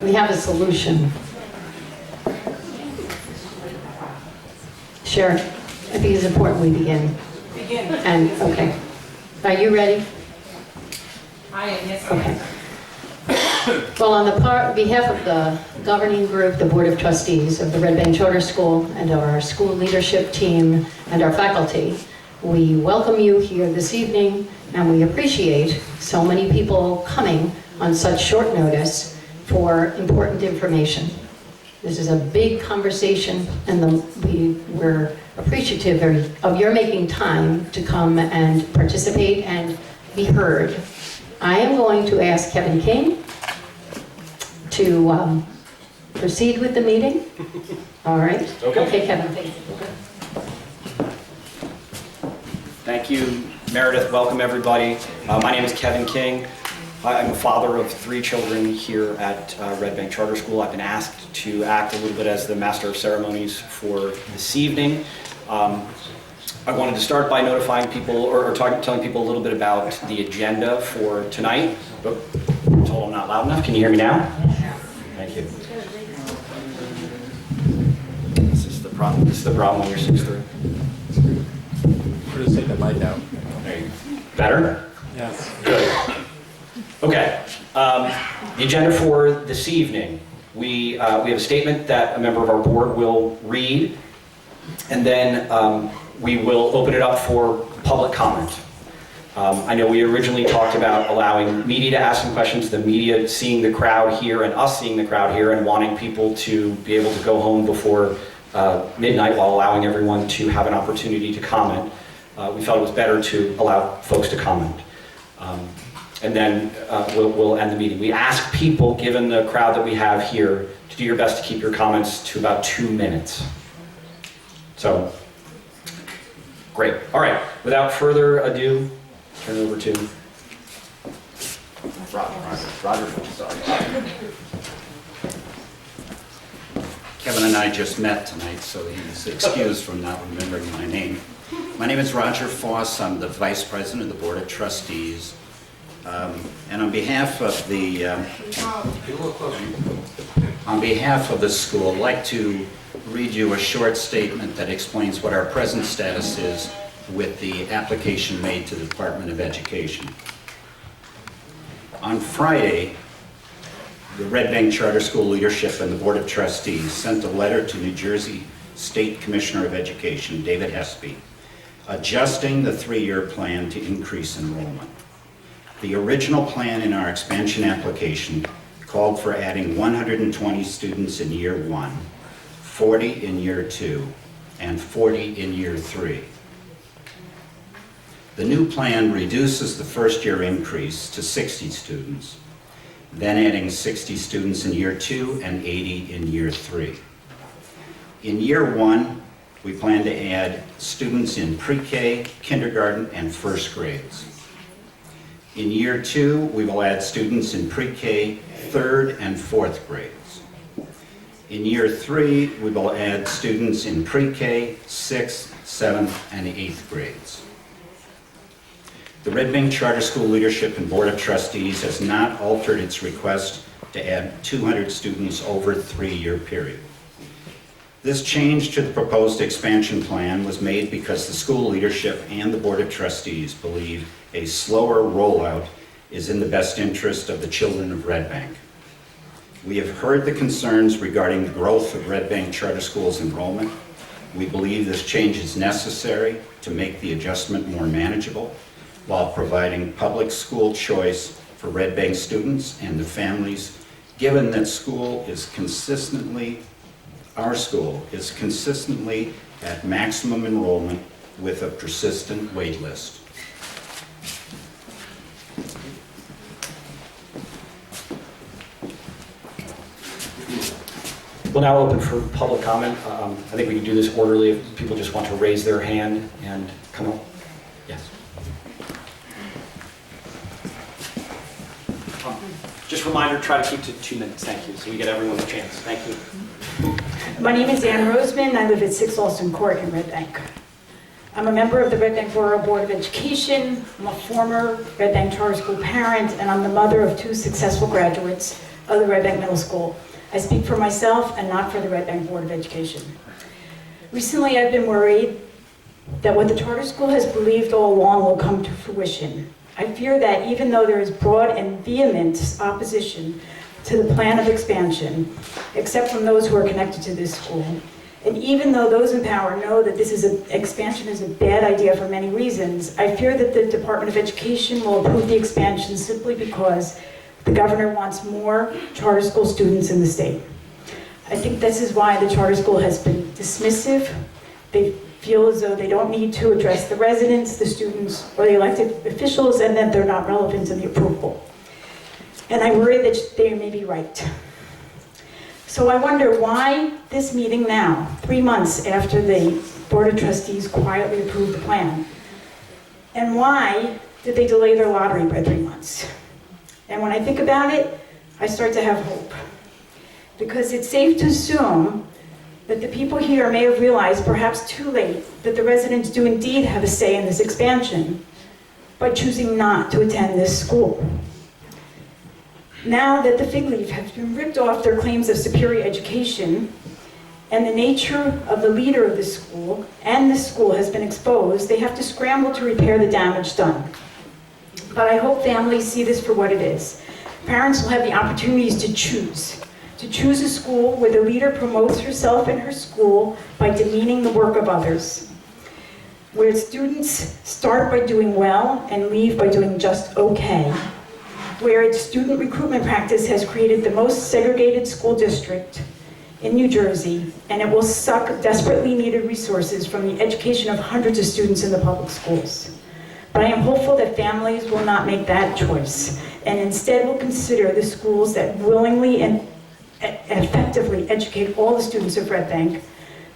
We have a solution. Sure. I think it's important we begin. And, okay. Are you ready? I am, yes. Okay. Well, on the behalf of the governing group, the Board of Trustees of the Red Bank Charter School, and our school leadership team, and our faculty, we welcome you here this evening, and we appreciate so many people coming on such short notice for important information. This is a big conversation, and we're appreciative of your making time to come and participate and be heard. I am going to ask Kevin King to proceed with the meeting. All right. Okay, Kevin. Thank you, Meredith. Welcome, everybody. My name is Kevin King. I'm a father of 3 children here at Red Bank Charter School. I've been asked to act a little bit as the Master of Ceremonies for this evening. I wanted to start by notifying people or telling people a little bit about the agenda for tonight. But I'm told I'm not loud enough. Can you hear me now? Thank you. This is the problem. This is the problem when you're 6'3". We're just take the mic out. There you go. Better? Yes. Good. Okay. The agenda for this evening. We have a statement that a member of our board will read, and then we will open it up for public comment. I know we originally talked about allowing media to ask some questions, the media seeing the crowd here and us seeing the crowd here and wanting people to be able to go home before midnight while allowing everyone to have an opportunity to comment. We felt it was better to allow folks to comment. And then we'll end the meeting. We ask people, given the crowd that we have here, to do your best to keep your comments to about 2 minutes. So, great. All right, without further ado, turn it over to Roger. Sorry. Kevin and I just met tonight, so he's excused from not remembering my name. My name is Roger Foss. I'm the Vice President of the Board of Trustees. And on behalf of the school, I'd like to read you a short statement that explains what our present status is with the application made to the Department of Education. On Friday, the Red Bank Charter School leadership and the Board of Trustees sent a letter to New Jersey State Commissioner of Education, David Hespe, adjusting the 3-year plan to increase enrollment. The original plan in our expansion application called for adding 120 students in year 1, 40 in year 2, and 40 in year 3. The new plan reduces the first-year increase to 60 students, then adding 60 students in year 2 and 80 in year 3. In year 1, we plan to add students in pre-K, kindergarten, and first grades. In year 2, we will add students in pre-K, 3rd, and 4th grades. In year 3, we will add students in pre-K, 6th, 7th, and 8th grades. The Red Bank Charter School leadership and Board of Trustees has not altered its request to add 200 students over a 3-year period. This change to the proposed expansion plan was made because the school leadership and the Board of Trustees believe a slower rollout is in the best interest of the children of Red Bank. We have heard the concerns regarding the growth of Red Bank Charter School's enrollment. We believe this change is necessary to make the adjustment more manageable while providing public school choice for Red Bank students and the families, given that our school is consistently at maximum enrollment with a persistent wait list. We'll now open for public comment. I think we can do this orderly if people just want to raise their hand and come up. Yes. Just a reminder, try to keep to 2 minutes, thank you, so we get everyone a chance. Thank you. My name is Ann Roseman. I live at 6 Alston Court in Red Bank. I'm a member of the Red Bank Borough Board of Education. I'm a former Red Bank Charter School parent, and I'm the mother of 2 successful graduates of the Red Bank Middle School. I speak for myself and not for the Red Bank Board of Education. Recently, I've been worried that what the charter school has believed all along will come to fruition. I fear that even though there is broad and vehement opposition to the plan of expansion, except from those who are connected to this school, and even though those in power know that expansion is a bad idea for many reasons, I fear that the Department of Education will approve the expansion simply because the governor wants more charter school students in the state. I think this is why the charter school has been dismissive. They feel as though they don't need to address the residents, the students, or the elected officials, and that they're not relevant in the approval. And I worry that they may be right. So I wonder why this meeting now, 3 months after the Board of Trustees quietly approved the plan, and why did they delay their lottery by 3 months? And when I think about it, I start to have hope. Because it's safe to assume that the people here may have realized, perhaps too late, that the residents do indeed have a say in this expansion by choosing not to attend this school. Now that the fig leaf has been ripped off their claims of superior education, and the nature of the leader of the school and the school has been exposed, they have to scramble to repair the damage done. But I hope families see this for what it is. Parents will have the opportunities to choose a school where the leader promotes herself and her school by demeaning the work of others, where students start by doing well and leave by doing just okay, where its student recruitment practice has created the most segregated school district in New Jersey, and it will suck desperately needed resources from the education of hundreds of students in the public schools. But I am hopeful that families will not make that choice, and instead will consider the schools that willingly and effectively educate all the students of Red Bank,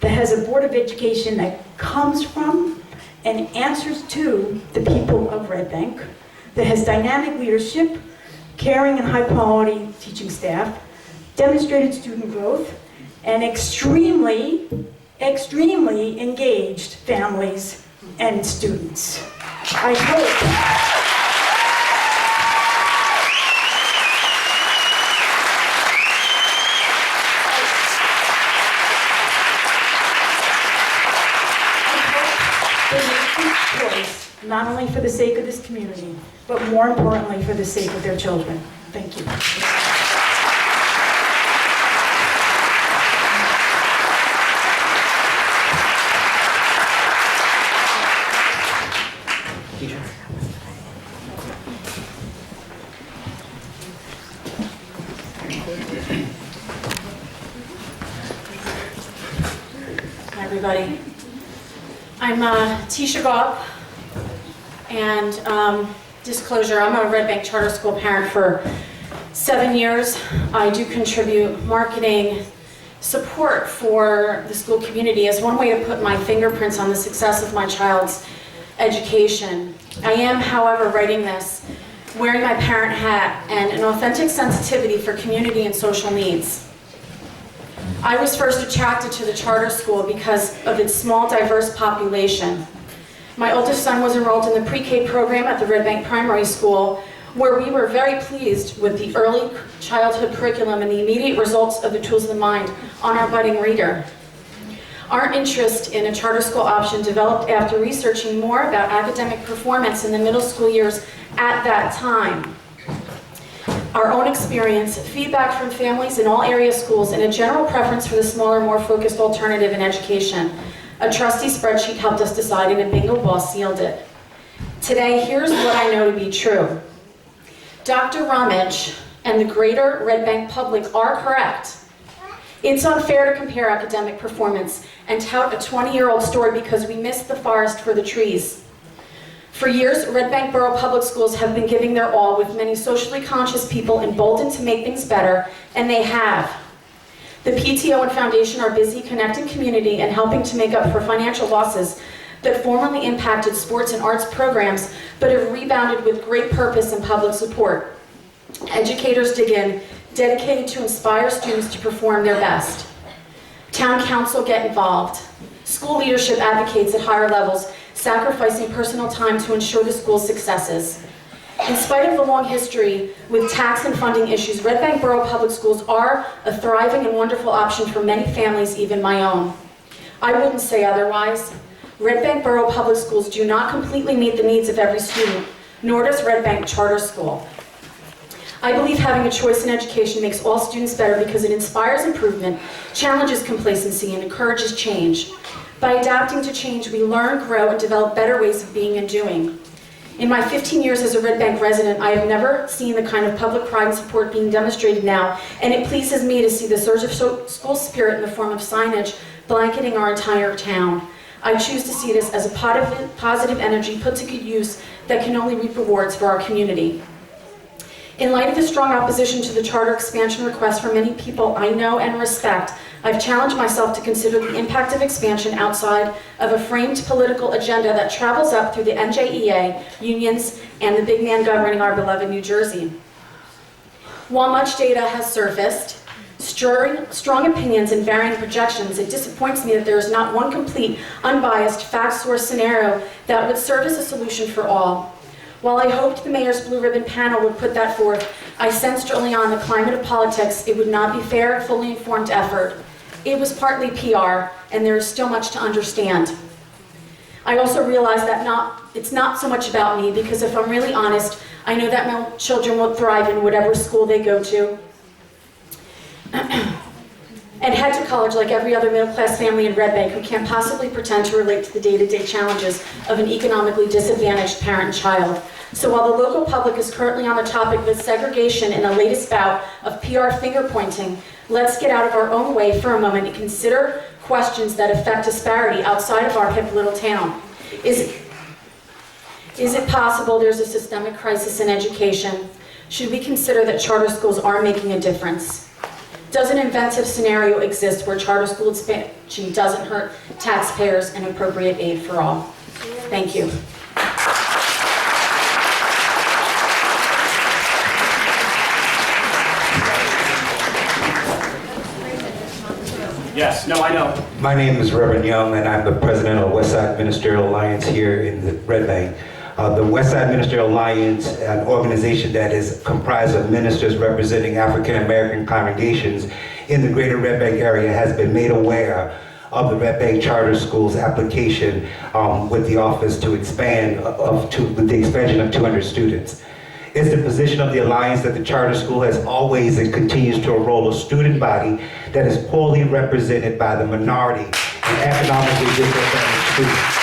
that has a Board of Education that comes from and answers to the people of Red Bank, that has dynamic leadership, caring and high-quality teaching staff, demonstrated student growth, and extremely engaged families and students. I hope choice, not only for the sake of this community, but more importantly for the sake of their children. Thank you. Hi, everybody. I'm Tisha Gopp, and disclosure, I'm a Red Bank Charter School parent for 7 years. I do contribute marketing support for the school community as one way to put my fingerprints on the success of my child's education. I am, however, writing this wearing my parent hat and an authentic sensitivity for community and social needs. I was first attracted to the charter school because of its small, diverse population. My oldest son was enrolled in the pre-K program at the Red Bank Primary School, where we were very pleased with the early childhood curriculum and the immediate results of the Tools of the Mind on our budding reader. Our interest in a charter school option developed after researching more about academic performance in the middle school years at that time. Our own experience, feedback from families in all area schools, and a general preference for the smaller, more focused alternative in education. A trusty spreadsheet helped us decide, and a bingo ball sealed it. Today, here's what I know to be true. Dr. Rummage and the greater Red Bank public are correct. It's unfair to compare academic performance and tout a 20-year-old story because we missed the forest for the trees. For years, Red Bank Borough Public Schools have been giving their all, with many socially conscious people emboldened to make things better, and they have. The PTO and Foundation are busy connecting community and helping to make up for financial losses that formerly impacted sports and arts programs, but have rebounded with great purpose and public support. Educators dig in, dedicated to inspire students to perform their best. Town council get involved. School leadership advocates at higher levels, sacrificing personal time to ensure the school's successes. In spite of the long history with tax and funding issues, Red Bank Borough Public Schools are a thriving and wonderful option for many families, even my own. I wouldn't say otherwise. Red Bank Borough Public Schools do not completely meet the needs of every student, nor does Red Bank Charter School. I believe having a choice in education makes all students better because it inspires improvement, challenges complacency, and encourages change. By adapting to change, we learn, grow, and develop better ways of being and doing. In my 15 years as a Red Bank resident, I have never seen the kind of public pride and support being demonstrated now, and it pleases me to see the surge of school spirit in the form of signage blanketing our entire town. I choose to see this as a positive energy put to good use that can only reap rewards for our community. In light of the strong opposition to the charter expansion request from many people I know and respect, I've challenged myself to consider the impact of expansion outside of a framed political agenda that travels up through the NJEA, unions, and the big man governing our beloved New Jersey. While much data has surfaced, strong opinions and varying projections, it disappoints me that there is not one complete, unbiased, fact-sourced scenario that would serve as a solution for all. While I hoped the mayor's blue ribbon panel would put that forth, I sensed early on the climate of politics, it would not be fair, fully informed effort. It was partly PR, and there is still much to understand. I also realized that it's not so much about me, because if I'm really honest, I know that my children will thrive in whatever school they go to, and head to college like every other middle-class family in Red Bank who can't possibly pretend to relate to the day-to-day challenges of an economically disadvantaged parent and child. So while the local public is currently on the topic of segregation in the latest bout of PR finger-pointing, let's get out of our own way for a moment and consider questions that affect disparity outside of our hip little town. Is it possible there's a systemic crisis in education? Should we consider that charter schools are making a difference? Does an inventive scenario exist where charter school expansion doesn't hurt taxpayers and appropriate aid for all? Thank you. Yes, no, I know. My name is Reverend Young, and I'm the president of the Westside Ministerial Alliance here in the Red Bank. The Westside Ministerial Alliance, an organization that is comprised of ministers representing African American congregations in the greater Red Bank area, has been made aware of the Red Bank Charter Schools application with the office to expand with the expansion of 200 students. It's the position of the Alliance that the charter school has always and continues to enroll a student body that is poorly represented by the minority and economically disadvantaged students.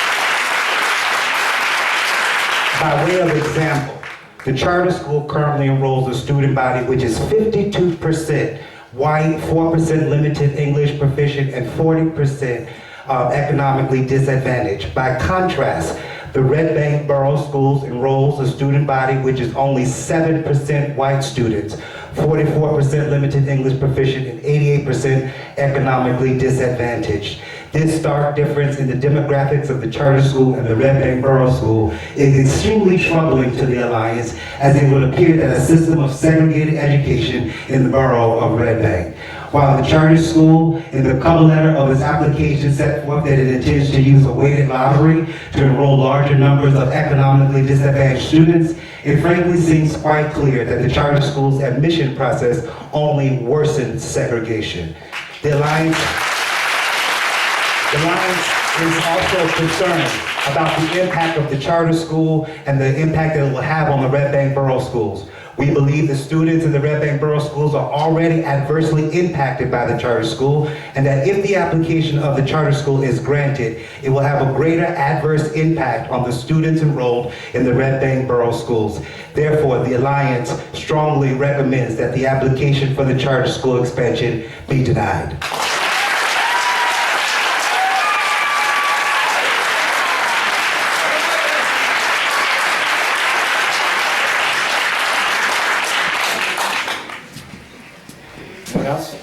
By way of example, the charter school currently enrolls a student body which is 52% white, 4% limited English proficient, and 40% economically disadvantaged. By contrast, the Red Bank Borough Schools enrolls a student body which is only 7% white students, 44% limited English proficient, and 88% economically disadvantaged. This stark difference in the demographics of the charter school and the Red Bank Borough School is extremely troubling to the Alliance, as it would appear that a system of segregated education in the borough of Red Bank. While the charter school, in the cover letter of its application, set forth that it intends to use a weighted lottery to enroll larger numbers of economically disadvantaged students, it frankly seems quite clear that the charter school's admission process only worsens segregation. The Alliance is also concerned about the impact of the charter school and the impact that it will have on the Red Bank Borough Schools. We believe the students in the Red Bank Borough Schools are already adversely impacted by the charter school, and that if the application of the charter school is granted, it will have a greater adverse impact on the students enrolled in the Red Bank Borough Schools. Therefore, the Alliance strongly recommends that the application for the charter school expansion be denied. Anyone else?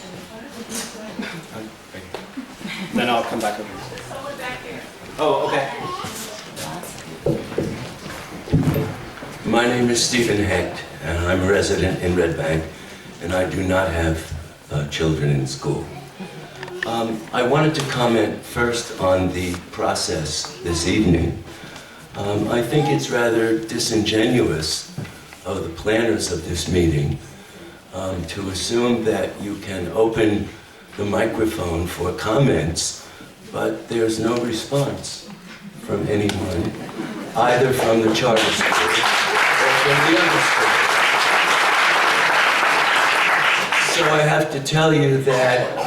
Then I'll come back over. Oh, okay. My name is Stephen Hecht, and I'm a resident in Red Bank, and I do not have children in school. I wanted to comment first on the process this evening. I think it's rather disingenuous of the planners of this meeting to assume that you can open the microphone for comments, but there's no response from anyone, either from the charter school or from the other school. So I have to tell you that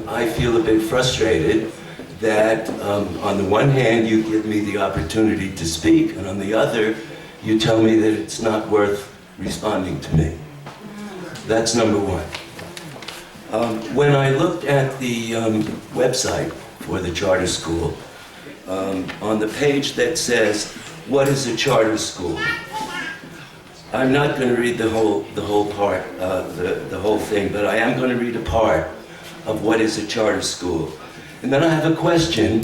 I feel a bit frustrated that on the one hand you give me the opportunity to speak, and on the other you tell me that it's not worth responding to me. That's number one. When I looked at the website for the charter school, on the page that says, "What is a charter school?" I'm not going to read the whole part, the whole thing, but I am going to read a part of what is a charter school. And then I have a question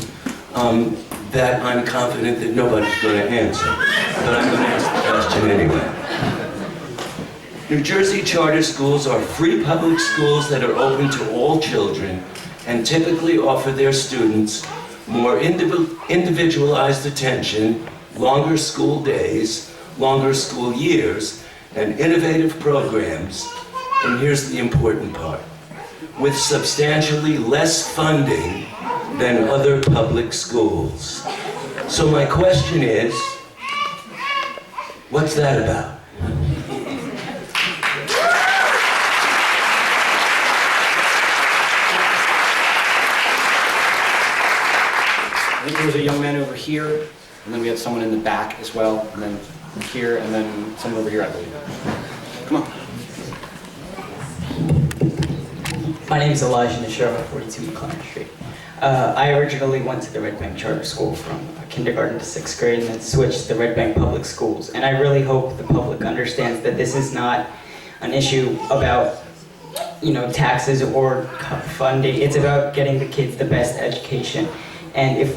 that I'm confident that nobody's going to answer, but I'm going to ask the question anyway. New Jersey charter schools are free public schools that are open to all children and typically offer their students more individualized attention, longer school days, longer school years, and innovative programs, and here's the important part, with substantially less funding than other public schools. So my question is, what's that about? I think there was a young man over here, and then we had someone in the back as well, and then here, and then someone over here, I believe. Come on. My name is Elijah Nishara, 42 McLaren Street. I originally went to the Red Bank Charter School from kindergarten to 6th grade and then switched to the Red Bank Public Schools. And I really hope the public understands that this is not an issue about, taxes or funding. It's about getting the kids the best education. And if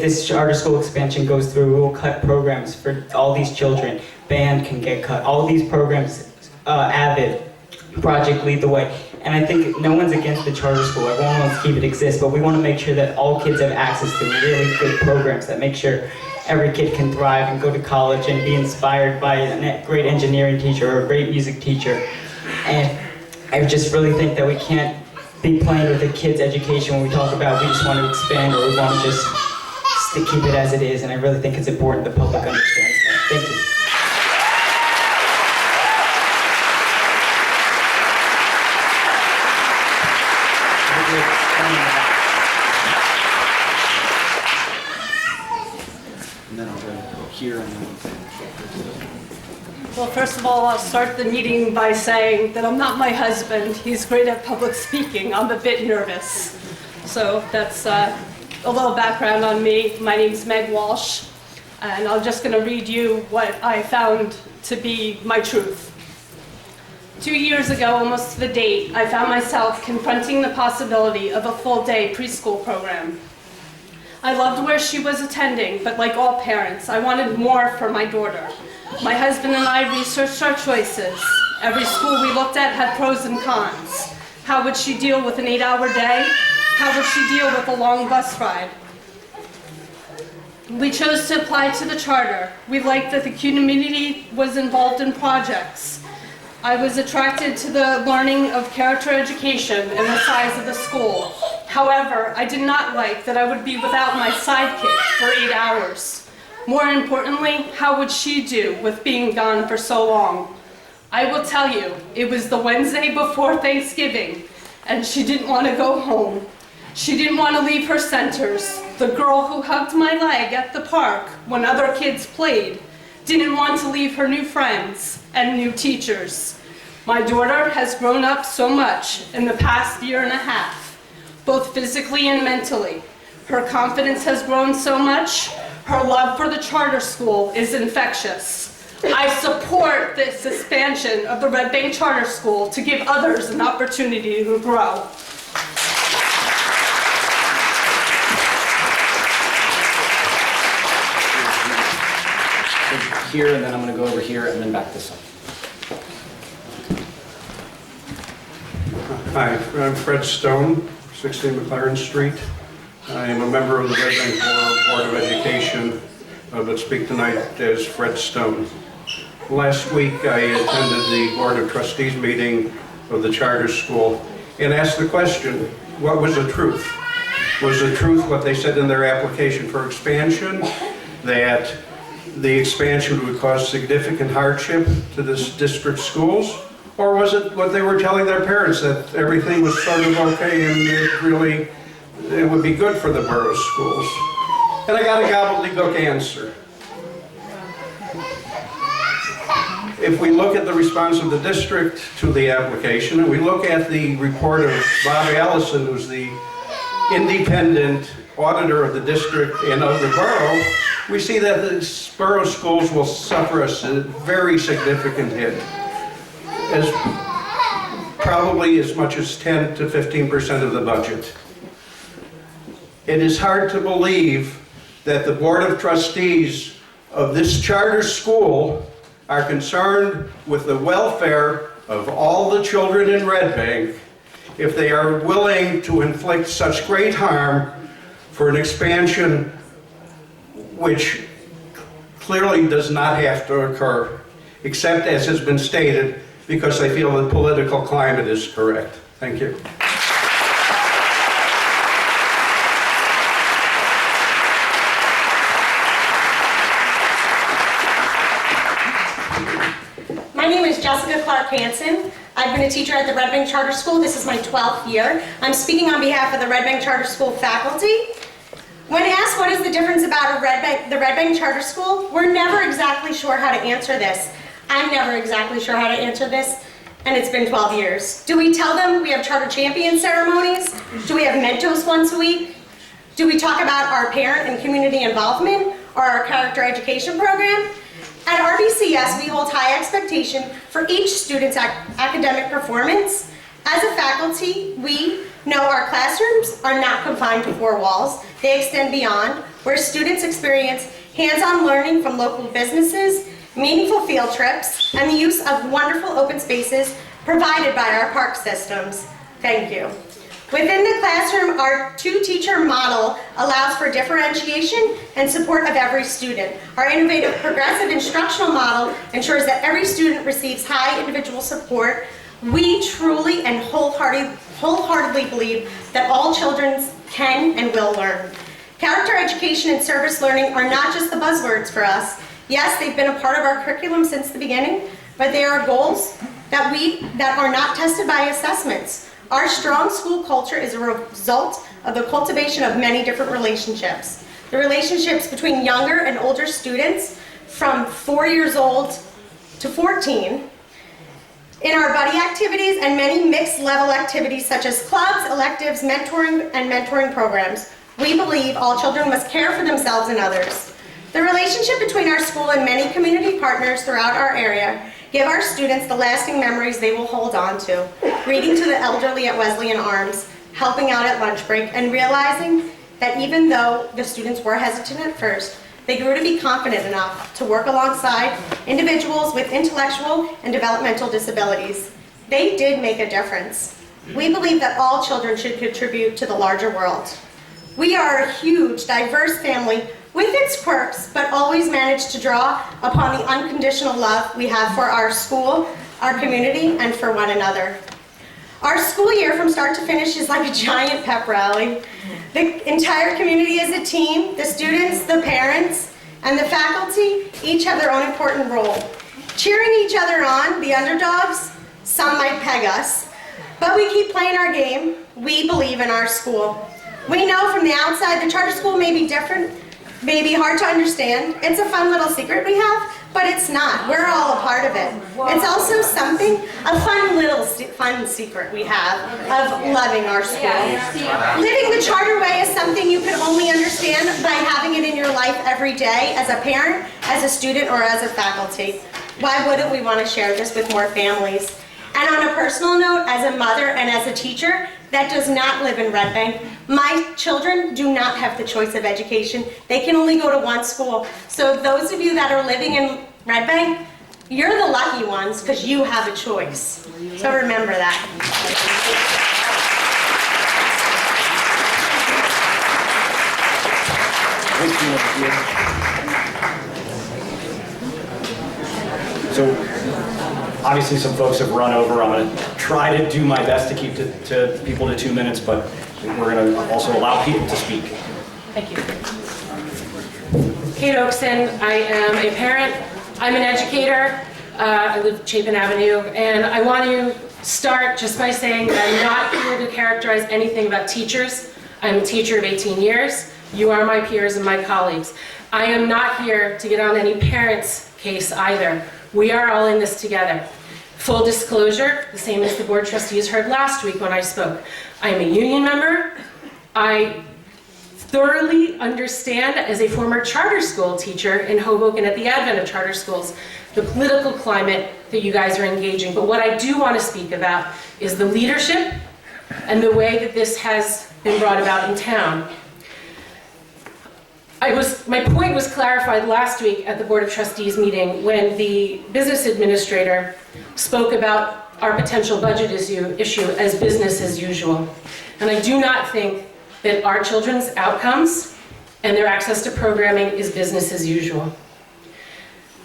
this charter school expansion goes through, we will cut programs for all these children. Band can get cut. All these programs, AVID, Project Lead the Way. And I think no one's against the charter school. Everyone wants to keep it exist, but we want to make sure that all kids have access to really good programs that make sure every kid can thrive and go to college and be inspired by a great engineering teacher or a great music teacher. And I just really think that we can't be playing with a kid's education when we talk about we just want to expand or we want to just keep it as it is. And I really think it's important the public understands that. Thank you. And then I'll go here and then... Well, first of all, I'll start the meeting by saying that I'm not my husband. He's great at public speaking. I'm a bit nervous. So that's a little background on me. My name's Meg Walsh, and I'm just going to read you what I found to be my truth. 2 years ago, almost to the date, I found myself confronting the possibility of a full-day preschool program. I loved where she was attending, but like all parents, I wanted more for my daughter. My husband and I researched our choices. Every school we looked at had pros and cons. How would she deal with an 8-hour day? How would she deal with a long bus ride? We chose to apply to the charter. We liked that the community was involved in projects. I was attracted to the learning of character education and the size of the school. However, I did not like that I would be without my sidekick for 8 hours. More importantly, how would she do with being gone for so long? I will tell you, it was the Wednesday before Thanksgiving, and she didn't want to go home. She didn't want to leave her centers. The girl who hugged my leg at the park when other kids played didn't want to leave her new friends and new teachers. My daughter has grown up so much in the past year and a half, both physically and mentally. Her confidence has grown so much. Her love for the charter school is infectious. I support this expansion of the Red Bank Charter School to give others an opportunity to grow. Here, and then I'm going to go over here, and then back this up. Hi, I'm Fred Stone, 16 McLaren Street. I am a member of the Red Bank Board of Education, but speak tonight as Fred Stone. Last week, I attended the Board of Trustees meeting of the charter school and asked the question, what was the truth? Was the truth what they said in their application for expansion, that the expansion would cause significant hardship to this district schools? Or was it what they were telling their parents, that everything was sort of okay and it would be good for the borough schools? And I got a gobbledygook answer. If we look at the response of the district to the application, and we look at the report of Bob Allison, who's the independent auditor of the district and of the borough, we see that the borough schools will suffer a very significant hit, as probably as much as 10 to 15% of the budget. It is hard to believe that the Board of Trustees of this charter school are concerned with the welfare of all the children in Red Bank if they are willing to inflict such great harm for an expansion which clearly does not have to occur, except as has been stated, because they feel the political climate is correct. Thank you. My name is Jessica Clark Hansen. I've been a teacher at the Red Bank Charter School. This is my 12th year. I'm speaking on behalf of the Red Bank Charter School faculty. When asked what is the difference about the Red Bank Charter School, we're never exactly sure how to answer this. I'm never exactly sure how to answer this, and it's been 12 years. Do we tell them we have charter champion ceremonies? Do we have Mentos once a week? Do we talk about our parent and community involvement or our character education program? At RBCS, we hold high expectation for each student's academic performance. As a faculty, we know our classrooms are not confined to four walls. They extend beyond, where students experience hands-on learning from local businesses, meaningful field trips, and the use of wonderful open spaces provided by our park systems. Thank you. Within the classroom, our two-teacher model allows for differentiation and support of every student. Our innovative progressive instructional model ensures that every student receives high individual support. We truly and wholeheartedly believe that all children can and will learn. Character education and service learning are not just the buzzwords for us. Yes, they've been a part of our curriculum since the beginning, but they are goals that are not tested by assessments. Our strong school culture is a result of the cultivation of many different relationships. The relationships between younger and older students from 4 years old to 14, in our buddy activities and many mixed level activities such as clubs, electives, mentoring programs. We believe all children must care for themselves and others. The relationship between our school and many community partners throughout our area give our students the lasting memories they will hold on to. Reading to the elderly at Wesleyan Arms, helping out at lunch break, and realizing that even though the students were hesitant at first, they grew to be confident enough to work alongside individuals with intellectual and developmental disabilities. They did make a difference. We believe that all children should contribute to the larger world. We are a huge, diverse family with its quirks, but always manage to draw upon the unconditional love we have for our school, our community, and for one another. Our school year from start to finish is like a giant pep rally. The entire community is a team. The students, the parents, and the faculty each have their own important role. Cheering each other on, the underdogs, some might peg us, but we keep playing our game. We believe in our school. We know from the outside the charter school may be different, may be hard to understand. It's a fun little secret we have, but it's not. We're all a part of it. It's also something, a fun secret we have of loving our school. Living the charter way is something you can only understand by having it in your life every day as a parent, as a student, or as a faculty. Why wouldn't we want to share this with more families? And on a personal note, as a mother and as a teacher that does not live in Red Bank, my children do not have the choice of education. They can only go to one school. So those of you that are living in Red Bank, you're the lucky ones because you have a choice. So remember that. So obviously some folks have run over. I'm going to try to do my best to keep to people to 2 minutes, but we're going to also allow people to speak. Thank you. Kate Oakson, I am a parent, I'm an educator, I live Chapin Avenue, and I want to start just by saying that I'm not here to characterize anything about teachers. I'm a teacher of 18 years. You are my peers and my colleagues. I am not here to get on any parent's case either. We are all in this together. Full disclosure, the same as the board of trustees heard last week when I spoke. I am a union member. I thoroughly understand, as a former charter school teacher in Hoboken at the advent of charter schools, the political climate that you guys are engaging. But what I do want to speak about is the leadership and the way that this has been brought about in town. My point was clarified last week at the Board of Trustees meeting when the business administrator spoke about our potential budget issue as business as usual. And I do not think that our children's outcomes and their access to programming is business as usual.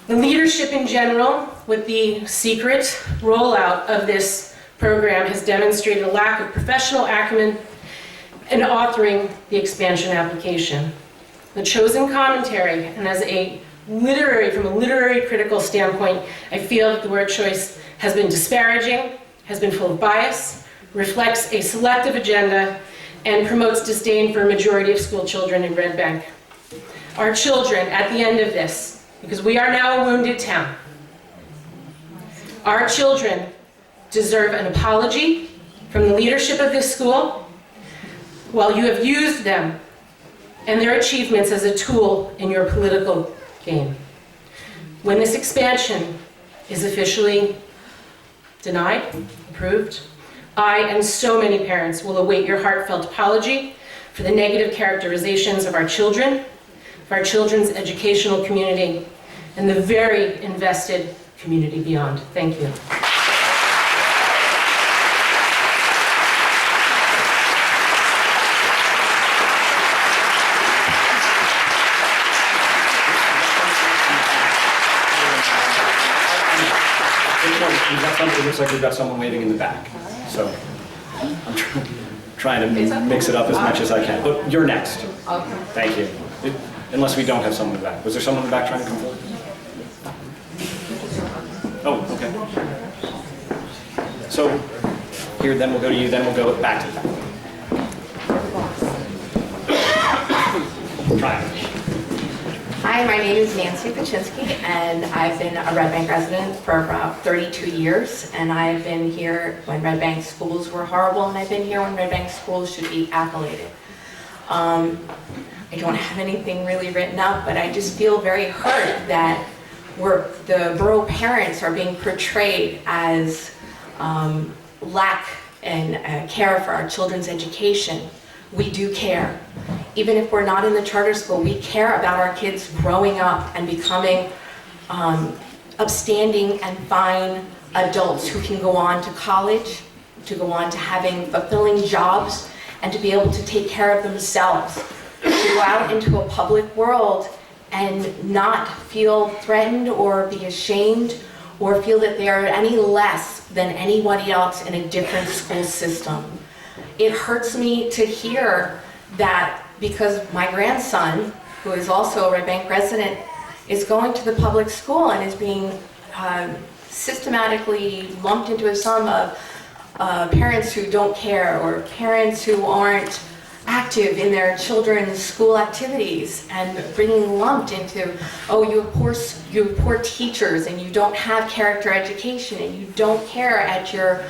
The leadership in general, with the secret rollout of this program, has demonstrated a lack of professional acumen in authoring the expansion application. The chosen commentary, and as from a literary critical standpoint, I feel that the word choice has been disparaging, has been full of bias, reflects a selective agenda, and promotes disdain for a majority of school children in Red Bank. Our children, at the end of this, because we are now a wounded town, our children deserve an apology from the leadership of this school while you have used them and their achievements as a tool in your political game. When this expansion is officially denied, approved, I and so many parents will await your heartfelt apology for the negative characterizations of our children, of our children's educational community, and the very invested community beyond. Thank you. It looks like we've got someone waving in the back. So I'm trying to mix it up as much as I can. But you're next. Okay. Thank you. Unless we don't have someone in the back. Was there someone in the back trying to come forward? Oh, okay. So here, then we'll go to you, then we'll go back to the back. Try it. Hi, my name is Nancy Paczynski, and I've been a Red Bank resident for about 32 years, and I've been here when Red Bank schools were horrible, and I've been here when Red Bank schools should be accoladed. I don't have anything really written up, but I just feel very hurt that the borough parents are being portrayed as lack and care for our children's education. We do care. Even if we're not in the charter school, we care about our kids growing up and becoming upstanding and fine adults who can go on to college, to go on to having fulfilling jobs, and to be able to take care of themselves, to go out into a public world and not feel threatened or be ashamed or feel that they are any less than anybody else in a different school system. It hurts me to hear that because my grandson, who is also a Red Bank resident, is going to the public school and is being systematically lumped into a sum of parents who don't care or parents who aren't active in their children's school activities and bringing lumped into, oh, you have poor teachers and you don't have character education and you don't care at your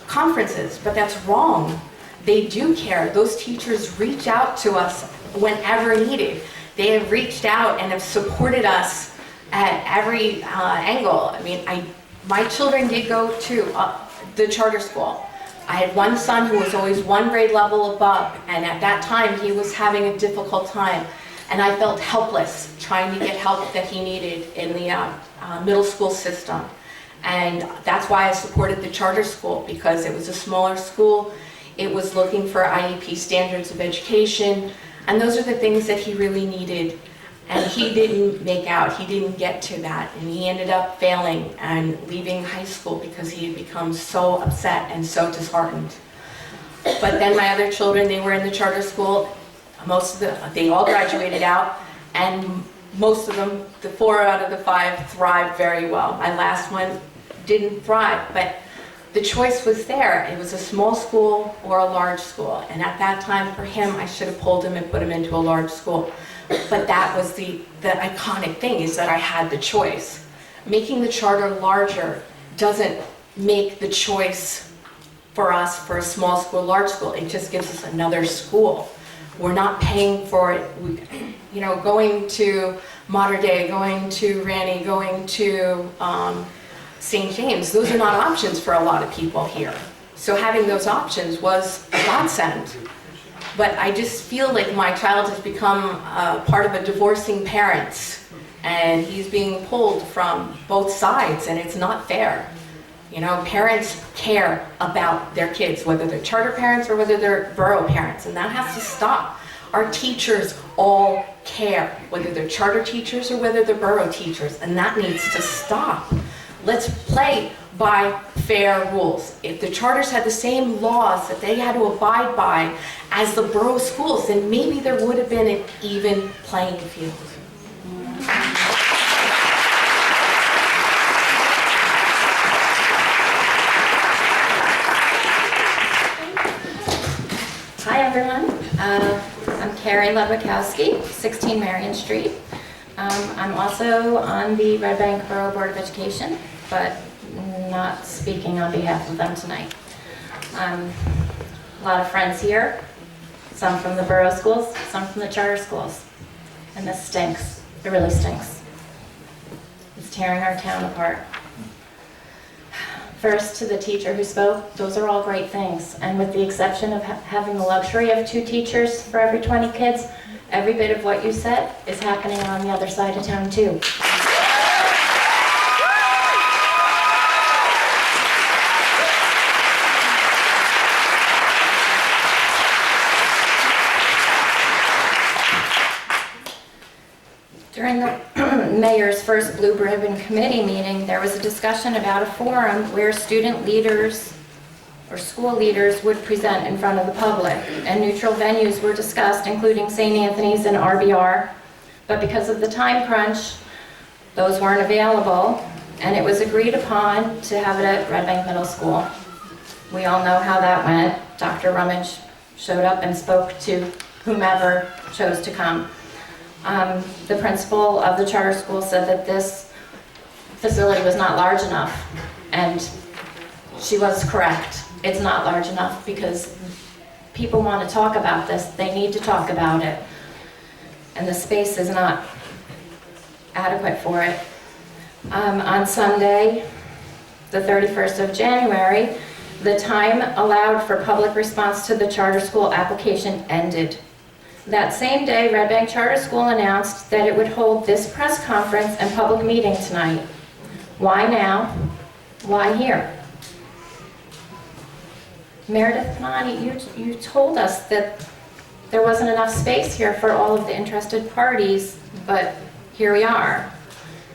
conferences. But that's wrong. They do care. Those teachers reach out to us whenever needed. They have reached out and have supported us at every angle. I mean, my children did go to the charter school. I had one son who was always one grade level above, and at that time he was having a difficult time. And I felt helpless trying to get help that he needed in the middle school system. And that's why I supported the charter school, because it was a smaller school. It was looking for IEP standards of education, and those are the things that he really needed. And he didn't make out, he didn't get to that, and he ended up failing and leaving high school because he had become so upset and so disheartened. But then my other children, they were in the charter school, they all graduated out, and most of them, the 4 out of the 5, thrived very well. My last one didn't thrive, but the choice was there. It was a small school or a large school, and at that time for him, I should have pulled him and put him into a large school. But that was the iconic thing, is that I had the choice. Making the charter larger doesn't make the choice for us for a small school, large school. It just gives us another school. We're not paying for it. You know, going to Mater Dei, going to Ranny, going to St. James, those are not options for a lot of people here. So having those options was a godsend. But I just feel like my child has become part of a divorcing parents, and he's being pulled from both sides, and it's not fair. You know, parents care about their kids, whether they're charter parents or whether they're borough parents, and that has to stop. Our teachers all care, whether they're charter teachers or whether they're borough teachers, and that needs to stop. Let's play by fair rules. If the charters had the same laws that they had to abide by as the borough schools, then maybe there would have been an even playing field. Hi everyone, I'm Carrie Lebakowski, 16 Marion Street. I'm also on the Red Bank Borough Board of Education, but not speaking on behalf of them tonight. A lot of friends here, some from the borough schools, some from the charter schools. And this stinks, it really stinks. It's tearing our town apart. First, to the teacher who spoke, those are all great things. And with the exception of having the luxury of 2 teachers for every 20 kids, every bit of what you said is happening on the other side of town too. During the mayor's first Blue Ribbon Committee meeting, there was a discussion about a forum where student leaders or school leaders would present in front of the public, and neutral venues were discussed, including St. Anthony's and RBR. But because of the time crunch, those weren't available, and it was agreed upon to have it at Red Bank Middle School. We all know how that went. Dr. Rummage showed up and spoke to whomever chose to come. The principal of the charter school said that this facility was not large enough, and she was correct. It's not large enough because people want to talk about this. They need to talk about it, and the space is not adequate for it. On Sunday, the 31st of January, the time allowed for public response to the charter school application ended. That same day, Red Bank Charter School announced that it would hold this press conference and public meeting tonight. Why now? Why here? Meredith Panani, you told us that there wasn't enough space here for all of the interested parties, but here we are.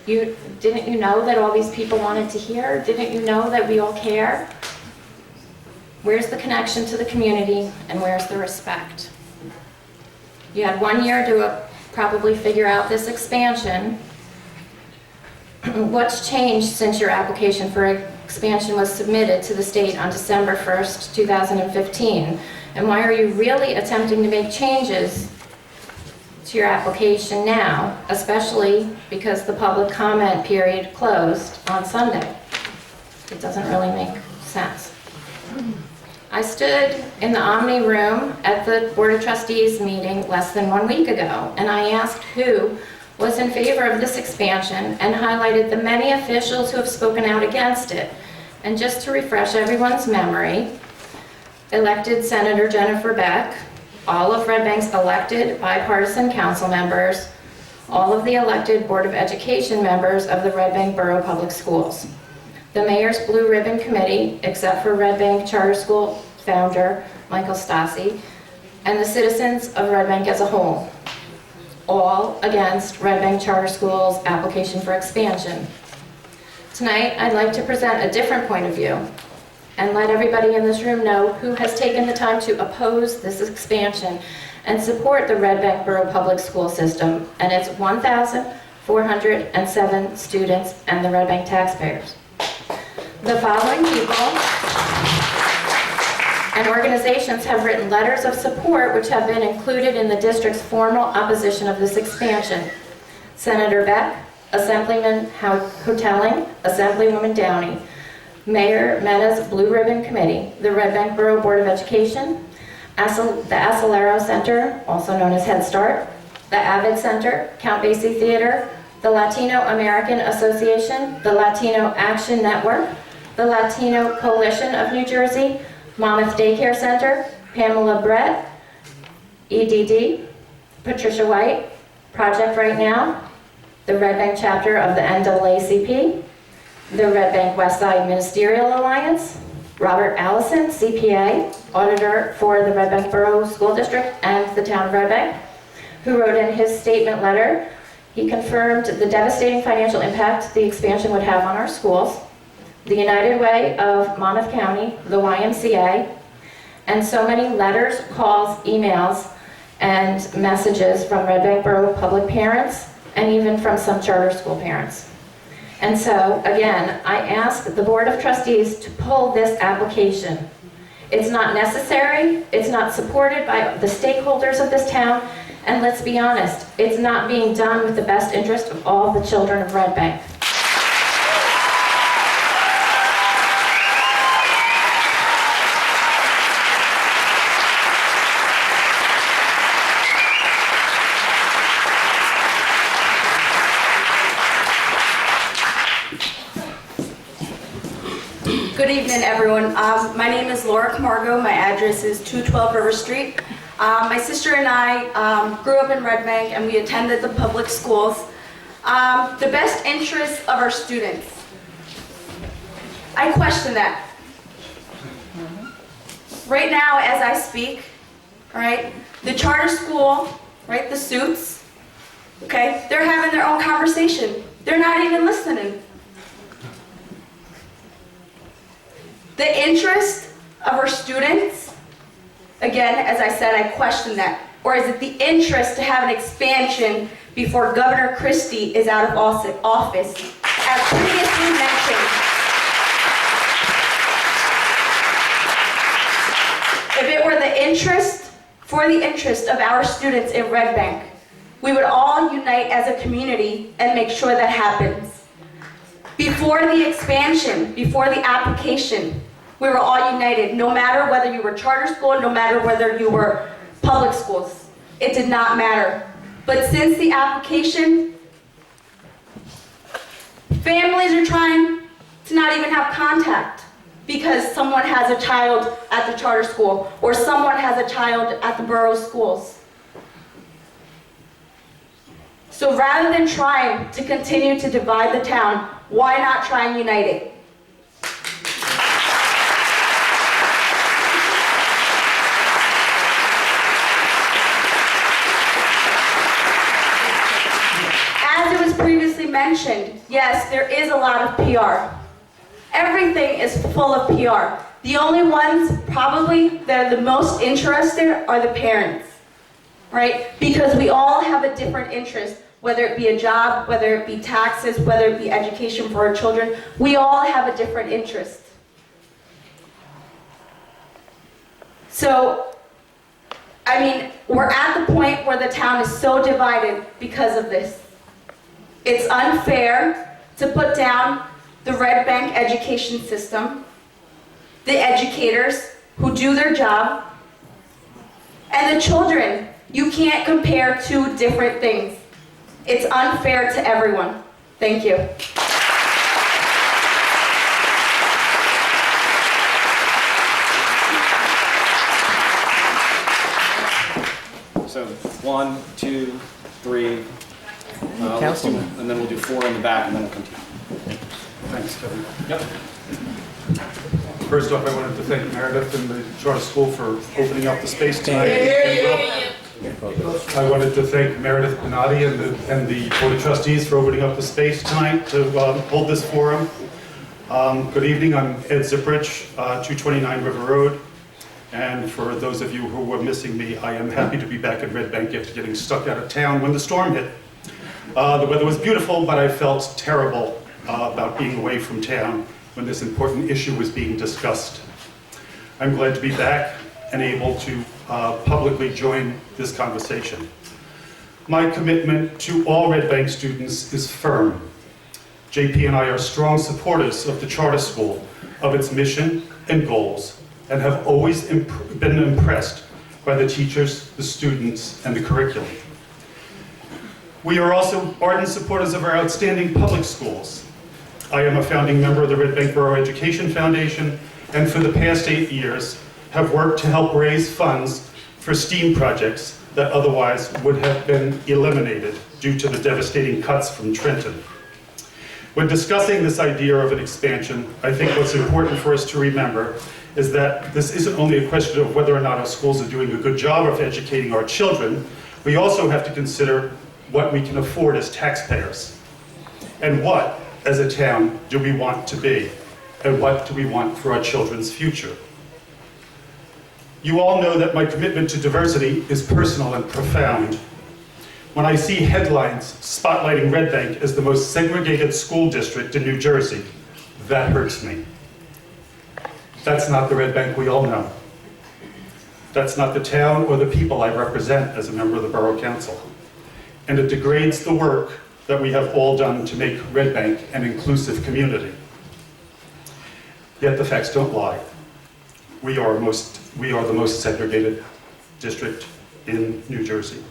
Didn't you know that all these people wanted to hear? Didn't you know that we all care? Where's the connection to the community, and where's the respect? You had 1 year to probably figure out this expansion. What's changed since your application for expansion was submitted to the state on December 1st, 2015? And why are you really attempting to make changes to your application now, especially because the public comment period closed on Sunday? It doesn't really make sense. I stood in the Omni room at the Board of Trustees meeting less than 1 week ago, and I asked who was in favor of this expansion and highlighted the many officials who have spoken out against it. And just to refresh everyone's memory, elected Senator Jennifer Beck, all of Red Bank's elected bipartisan council members, all of the elected Board of Education members of the Red Bank Borough Public Schools, the Mayor's Blue Ribbon Committee, except for Red Bank Charter School founder Michael Stassi, and the citizens of Red Bank as a whole. all against Red Bank Charter School's application for expansion. Tonight, I'd like to present a different point of view and let everybody in this room know who has taken the time to oppose this expansion and support the Red Bank Borough Public School System and its 1,407 students and the Red Bank taxpayers. The following people and organizations have written letters of support which have been included in the district's formal opposition of this expansion. Senator Beck, Assemblyman Hotelling, Assemblywoman Downey, Mayor Mena's Blue Ribbon Committee, the Red Bank Borough Board of Education, the Acelero Center, also known as Head Start, the Avid Center, Count Basie Theater, the Latino American Association, the Latino Action Network, the Latino Coalition of New Jersey, Monmouth Daycare Center, Pamela Brett, EDD, Patricia White, Project Right Now, the Red Bank chapter of the NAACP, the Red Bank Westside Ministerial Alliance, Robert Allison, CPA, auditor for the Red Bank Borough School District and the town of Red Bank, who wrote in his statement letter, he confirmed the devastating financial impact the expansion would have on our schools, the United Way of Monmouth County, the YMCA, and so many letters, calls, emails, and messages from Red Bank Borough public parents, and even from some charter school parents. And so, again, I ask the Board of Trustees to pull this application. It's not necessary, it's not supported by the stakeholders of this town, and let's be honest, it's not being done with the best interest of all the children of Red Bank. Good evening, everyone. My name is Laura Camargo. My address is 212 River Street. My sister and I grew up in Red Bank and we attended the public schools. The best interests of our students. I question that. Right now, as I speak, all right, the charter school, right, the suits, okay, they're having their own conversation. They're not even listening. The interest of our students, again, as I said, I question that. Or is it the interest to have an expansion before Governor Christie is out of office, as previously mentioned? If it were the interest, for the interest of our students in Red Bank, we would all unite as a community and make sure that happens. Before the expansion, before the application, we were all united, no matter whether you were charter school, no matter whether you were public schools. It did not matter. But since the application, families are trying to not even have contact because someone has a child at the charter school or someone has a child at the borough schools. So rather than trying to continue to divide the town, why not try and unite it? Previously mentioned, yes, there is a lot of PR. Everything is full of PR. The only ones probably that are the most interested are the parents, right? Because we all have a different interest, whether it be a job, whether it be taxes, whether it be education for our children. We all have a different interest. So, I mean, we're at the point where the town is so divided because of this. It's unfair to put down the Red Bank education system, the educators who do their job, and the children. You can't compare two different things. It's unfair to everyone. Thank you. So 1, 2, 3. Councilman. And then we'll do 4 in the back, and then we'll continue. Thanks, Kevin. Yep. First off, I wanted to thank Meredith and the charter school for opening up the space tonight. I wanted to thank Meredith Benatti and the Board of Trustees for opening up the space tonight to hold this forum. Good evening, I'm Ed Zipprich, 229 River Road. And for those of you who were missing me, I am happy to be back in Red Bank after getting stuck out of town when the storm hit. The weather was beautiful, but I felt terrible about being away from town when this important issue was being discussed. I'm glad to be back and able to publicly join this conversation. My commitment to all Red Bank students is firm. JP and I are strong supporters of the charter school, of its mission and goals, and have always been impressed by the teachers, the students, and the curriculum. We are also ardent supporters of our outstanding public schools. I am a founding member of the Red Bank Borough Education Foundation, and for the past 8 years have worked to help raise funds for STEAM projects that otherwise would have been eliminated due to the devastating cuts from Trenton. When discussing this idea of an expansion, I think what's important for us to remember is that this isn't only a question of whether or not our schools are doing a good job of educating our children, we also have to consider what we can afford as taxpayers. And what, as a town, do we want to be? And what do we want for our children's future? You all know that my commitment to diversity is personal and profound. When I see headlines spotlighting Red Bank as the most segregated school district in New Jersey, that hurts me. That's not the Red Bank we all know. That's not the town or the people I represent as a member of the Borough Council. And it degrades the work that we have all done to make Red Bank an inclusive community. Yet the facts don't lie. We are the most segregated district in New Jersey.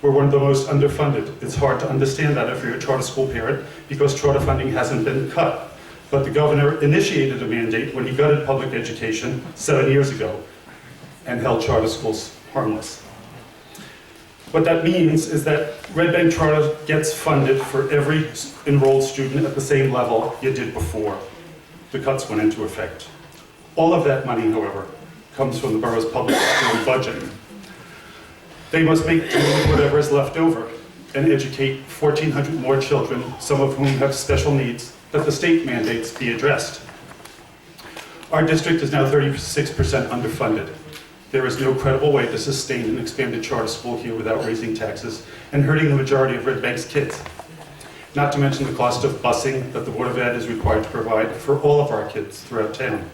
We're one of the most underfunded. It's hard to understand that if you're a charter school parent because charter funding hasn't been cut. But the governor initiated a mandate when he gutted public education 7 years ago and held charter schools harmless. What that means is that Red Bank Charter gets funded for every enrolled student at the same level you did before the cuts went into effect. All of that money, however, comes from the borough's public school budget. They must make do with whatever is left over and educate 1,400 more children, some of whom have special needs, that the state mandates be addressed. Our district is now 36% underfunded. There is no credible way to sustain an expanded charter school here without raising taxes and hurting the majority of Red Bank's kids. Not to mention the cost of busing that the Board of Ed is required to provide for all of our kids throughout town.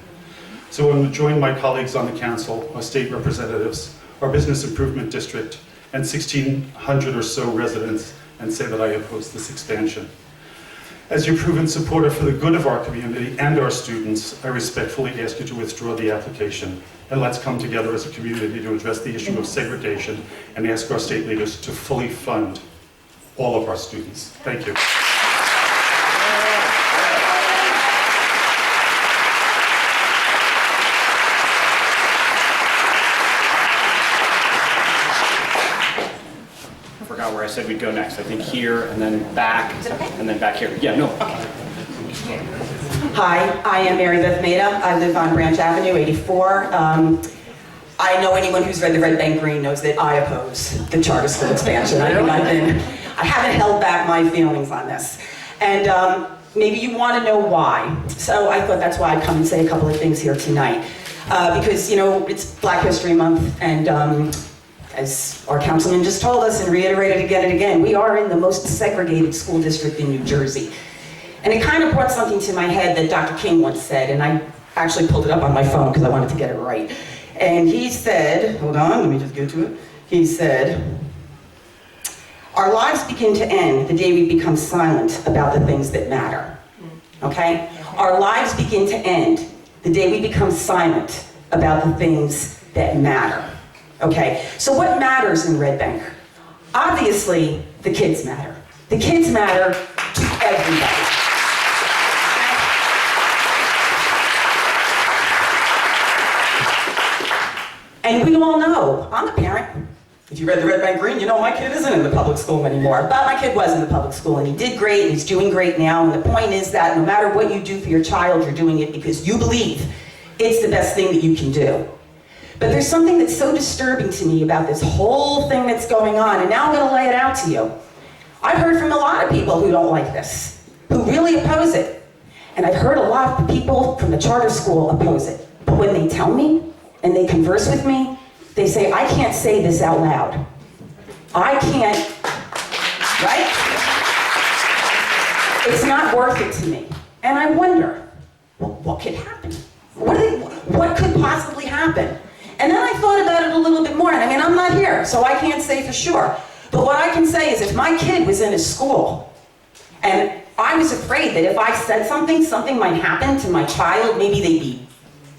So I'm going to join my colleagues on the council, our state representatives, our business improvement district, and 1,600 or so residents and say that I oppose this expansion. As your proven supporter for the good of our community and our students, I respectfully ask you to withdraw the application. And let's come together as a community to address the issue of segregation and ask our state leaders to fully fund all of our students. Thank you. I forgot where I said we'd go next. I think here and then back and then back here. Yeah, no. Hi, I am Mary Beth Maida. I live on Branch Avenue, 84. I know anyone who's read the Red Bank Green knows that I oppose the charter school expansion. I haven't held back my feelings on this. And maybe you want to know why. So I thought that's why I'd come and say a couple of things here tonight. Because, you know, it's Black History Month, and as our councilman just told us and reiterated again and again, we are in the most segregated school district in New Jersey. And it kind of brought something to my head that Dr. King once said, and I actually pulled it up on my phone because I wanted to get it right. And he said, hold on, let me just get to it. He said, our lives begin to end the day we become silent about the things that matter. Okay? Our lives begin to end the day we become silent about the things that matter. Okay? So what matters in Red Bank? Obviously, the kids matter. The kids matter to everybody. And we all know, I'm a parent. If you read the Red Bank Green, you know my kid isn't in the public school anymore. But my kid was in the public school, and he did great, and he's doing great now. And the point is that no matter what you do for your child, you're doing it because you believe it's the best thing that you can do. But there's something that's so disturbing to me about this whole thing that's going on, and now I'm going to lay it out to you. I've heard from a lot of people who don't like this, who really oppose it. And I've heard a lot of people from the charter school oppose it. But when they tell me, and they converse with me, they say, I can't say this out loud. I can't, right? It's not worth it to me. And I wonder, well, what could happen? What could possibly happen? And then I thought about it a little bit more. And I mean, I'm not here, so I can't say for sure. But what I can say is if my kid was in a school, and I was afraid that if I said something, something might happen to my child, maybe they'd be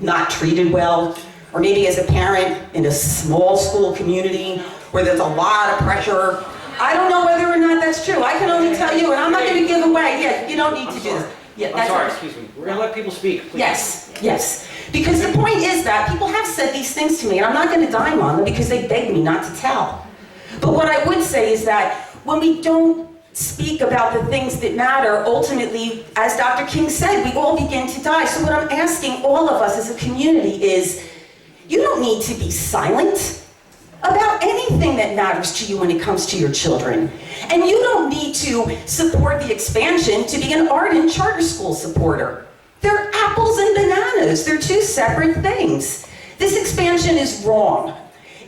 not treated well, or maybe as a parent in a small school community where there's a lot of pressure. I don't know whether or not that's true. I can only tell you, and I'm not going to give away. Yeah, you don't need to do this. Yeah, I'm sorry, excuse me. We're going to let people speak, please. Yes, yes. Because the point is that people have said these things to me, and I'm not going to dime on them because they begged me not to tell. But what I would say is that when we don't speak about the things that matter, ultimately, as Dr. King said, we all begin to die. So what I'm asking all of us as a community is, you don't need to be silent about anything that matters to you when it comes to your children. And you don't need to support the expansion to be an ardent charter school supporter. They're apples and bananas. They're two separate things. This expansion is wrong.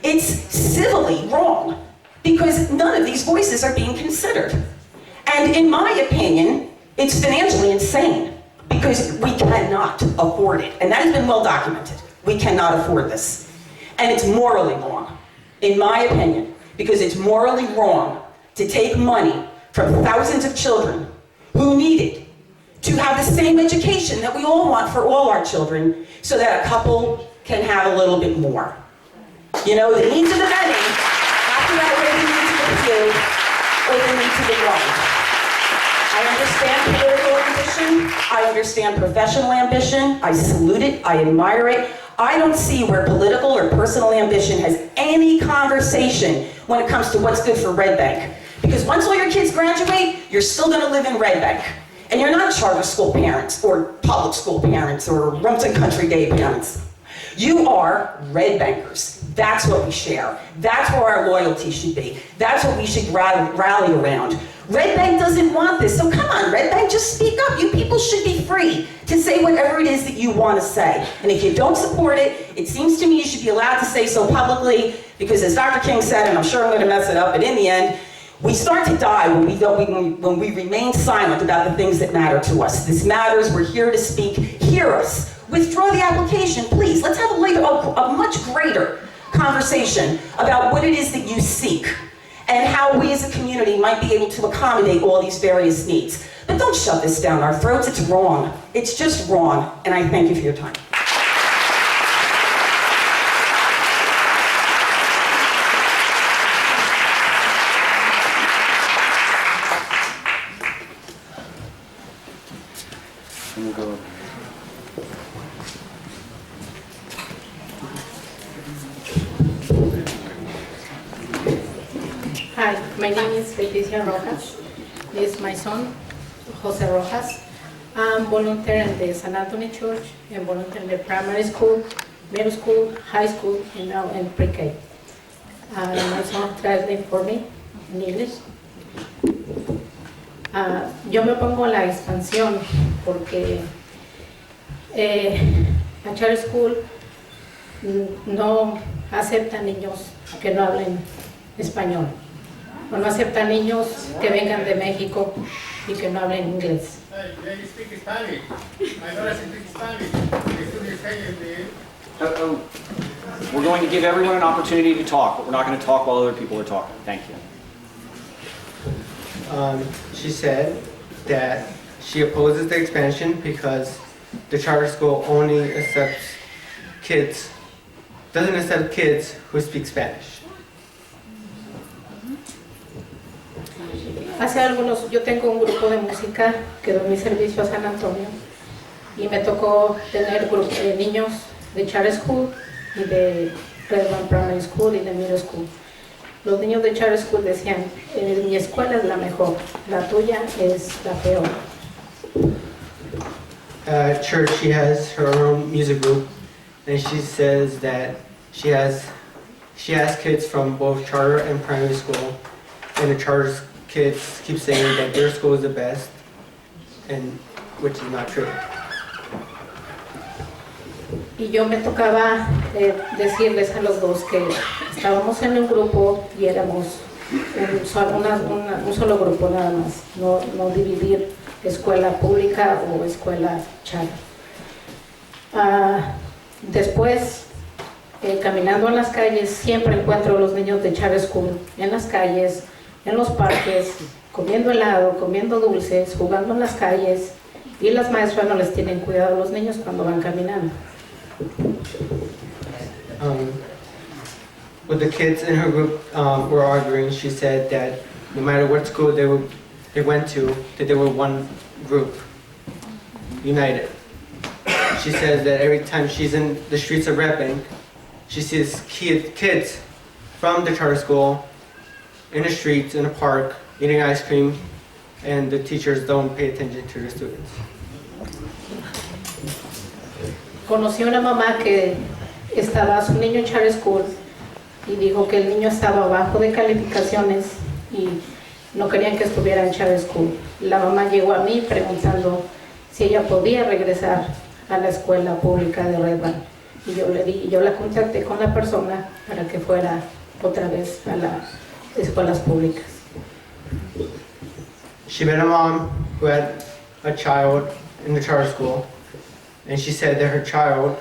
It's civilly wrong because none of these voices are being considered. And in my opinion, it's financially insane because we cannot afford it. And that has been well documented. We cannot afford this. And it's morally wrong, in my opinion, because it's morally wrong to take money from thousands of children who need it to have the same education that we all want for all our children so that a couple can have a little bit more. You know, the needs of the many have to outweigh the needs of the few or the needs of the one. I understand political ambition, I understand professional ambition, I salute it, I admire it. I don't see where political or personal ambition has any conversation when it comes to what's good for Red Bank. Because once all your kids graduate, you're still going to live in Red Bank. And you're not charter school parents or public school parents or Rumson Country Day parents. You are Red Bankers. That's what we share. That's where our loyalty should be. That's what we should rally around. Red Bank doesn't want this, so come on, Red Bank, just speak up. You people should be free to say whatever it is that you want to say. And if you don't support it, it seems to me you should be allowed to say so publicly, because as Dr. King said, and I'm sure I'm going to mess it up, but in the end, we start to die when we remain silent about the things that matter to us. This matters, we're here to speak, hear us. Withdraw the application, please. Let's have a much greater conversation about what it is that you seek and how we as a community might be able to accommodate all these various needs. But don't shove this down our throats, it's wrong. It's just wrong, and I thank you for your time. Hi, my name is Leticia Rojas. This is my son, Jose Rojas. I'm volunteer in the San Antonio Church and volunteer in the primary school, middle school, high school, and now in pre-K. My son translates for me in English. Yo me opongo a la expansión porque la charter school no acepta niños que no hablen español. O no acepta niños que vengan de México y que no hablen inglés. They speak Spanish. My daughter speaks Spanish. We're going to give everyone an opportunity to talk, but we're not going to talk while other people are talking. Thank you. She said that she opposes the expansion because the charter school only accepts kids, doesn't accept kids who speak Spanish. Yo tengo un grupo de música que doy mi servicio a San Antonio y me tocó tener grupo de niños de charter school y de Red Bank Primary School y de middle school. Los niños de charter school decían, mi escuela es la mejor, la tuya es la peor. At church, she has her own music group, and she says that She has kids from both charter and primary school, and the charter kids keep saying that their school is the best, and which is not true. Y yo me tocaba decirles a los dos que estábamos en un grupo y éramos un solo grupo nada más, no dividir escuela pública o escuela charter. Después, caminando en las calles, siempre encuentro a los niños de charter school en las calles, en los parques, comiendo helado, comiendo dulces, jugando en las calles, y las maestras no les tienen cuidado a los niños cuando van caminando. With the kids in her group were arguing, she said that no matter what school they went to, that they were one group, united. She says that every time she's in the streets of Red Bank, she sees kids from the charter school in the streets, in the park, eating ice cream, and the teachers don't pay attention to the students. Conocí una mamá que estaba su niño en charter school y dijo que el niño estaba bajo de calificaciones y no querían que estuviera en charter school. La mamá llegó a mí preguntando si ella podía regresar a la escuela pública de Red Bank. Y yo la contacté con la persona para que fuera otra vez a las escuelas públicas. She met a mom who had a child in the charter school, and she said that her child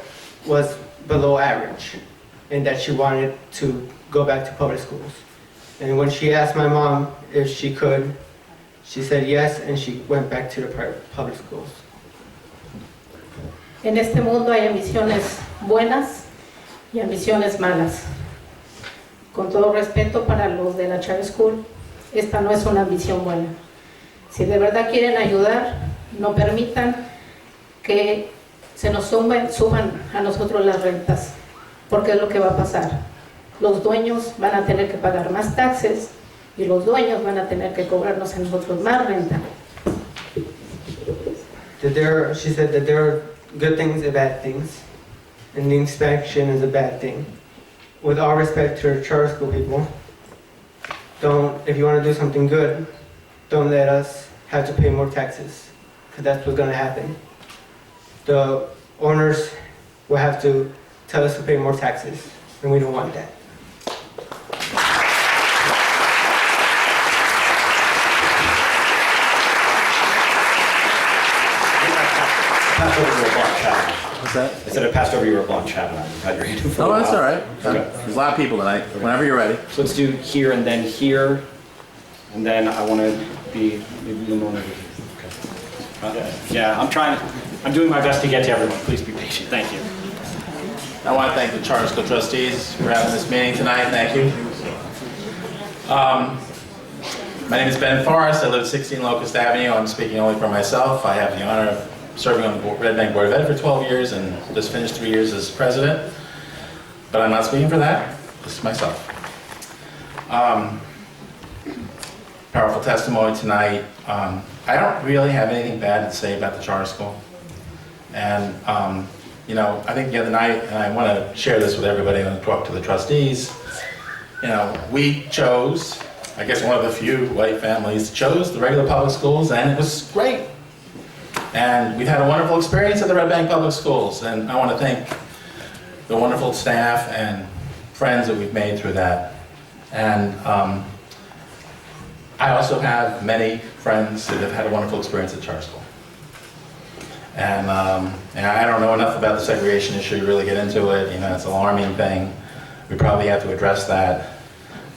was below average and that she wanted to go back to public schools. And when she asked my mom if she could, she said yes, and she went back to the public schools. En este mundo hay ambiciones buenas y ambiciones malas. Con todo respeto para los de la charter school, esta no es una ambición buena. Si de verdad quieren ayudar, no permitan que se nos suban a nosotros las rentas, porque es lo que va a pasar. Los dueños van a tener que pagar más taxes y los dueños van a tener que cobrarnos a nosotros más renta. She said that there are good things and bad things, and the inspection is a bad thing. With all respect to the charter school people, if you want to do something good, don't let us have to pay more taxes, because that's what's going to happen. The owners will have to tell us to pay more taxes, and we don't want that. Passed over your blunt chat. What's that? I said I passed over your blunt chat. I've had your hand in for a Oh, while. that's all right. Okay. There's a lot of people tonight. Whenever you're ready. So let's do here and then here, and then I want to be Lamona. Okay. Yeah, I'm doing my best to get to everyone. Please be patient. Thank you. I want to thank the charter school trustees for having this meeting tonight. Thank you. My name is Ben Forrest. I live at 16 Locust Avenue. I'm speaking only for myself. I have the honor of serving on the Red Bank Board of Ed for 12 years and just finished 3 years as president. But I'm not speaking for that. This is myself. Powerful testimony tonight. I don't really have anything bad to say about the charter school. And you know, I think the other night, and I want to share this with everybody and talk to the trustees, you know, we chose, I guess one of the few white families, chose the regular public schools, and it was great. And we've had a wonderful experience at the Red Bank Public Schools, and I want to thank the wonderful staff and friends that we've made through that. And I also have many friends that have had a wonderful experience at charter school. And I don't know enough about the segregation issue to really get into it. You know, it's an alarming thing. We probably have to address that.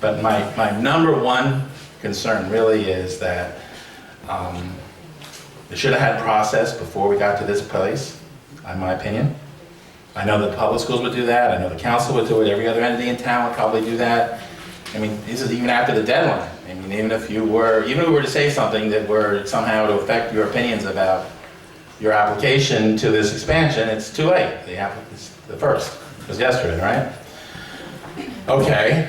But my number one concern really is that they should have had process before we got to this place, in my opinion. I know that the public schools would do that. I know the council would do it. Every other entity in town would probably do that. I mean, this is even after the deadline. I mean, even if we were to say something that were somehow to affect your opinions about your application to this expansion, it's too late. It's the first. It was yesterday, right? Okay.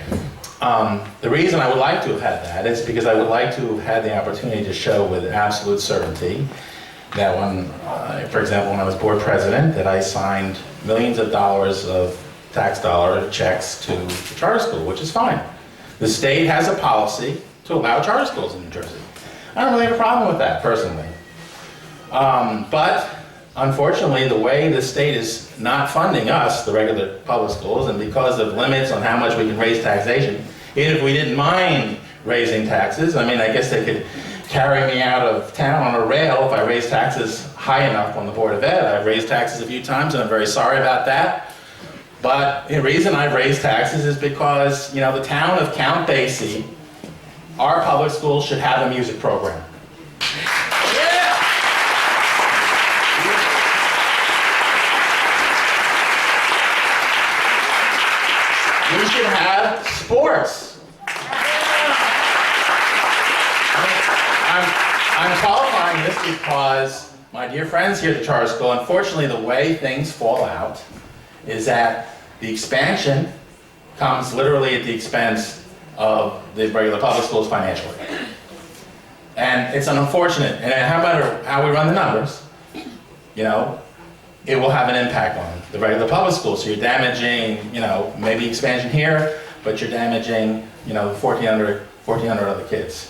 The reason I would like to have had that is because I would like to have had the opportunity to show with absolute certainty that when, for example, when I was board president, that I signed millions of dollars of tax dollar checks to the charter school, which is fine. The state has a policy to allow charter schools in New Jersey. I don't really have a problem with that, personally. But unfortunately, the way the state is not funding us, the regular public schools, and because of limits on how much we can raise taxation, even if we didn't mind raising taxes, I mean, I guess they could carry me out of town on a rail if I raise taxes high enough on the Board of Ed. I've raised taxes a few times, and I'm very sorry about that. But the reason I've raised taxes is because, you know, the town of Count Basie, our public schools should have a music program. We should have sports. I'm qualifying this because my dear friends here at the charter school, unfortunately the way things fall out is that the expansion comes literally at the expense of the regular public schools financially. And it's unfortunate, and no matter how we run the numbers, you know, it will have an impact on the regular public schools. So you're damaging, you know, maybe expansion here, but you're damaging, you know, 1,400 other kids.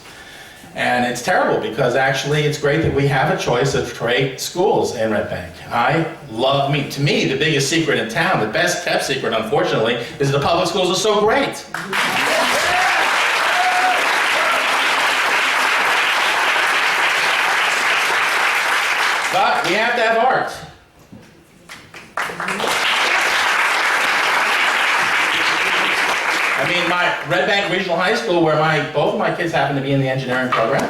And it's terrible because actually it's great that we have a choice of great schools in Red Bank. To me, the biggest secret in town, the best kept secret, unfortunately, is that the public schools are so great. But we have to have art. I mean, my Red Bank Regional High School, where both of my kids happen to be in the engineering program,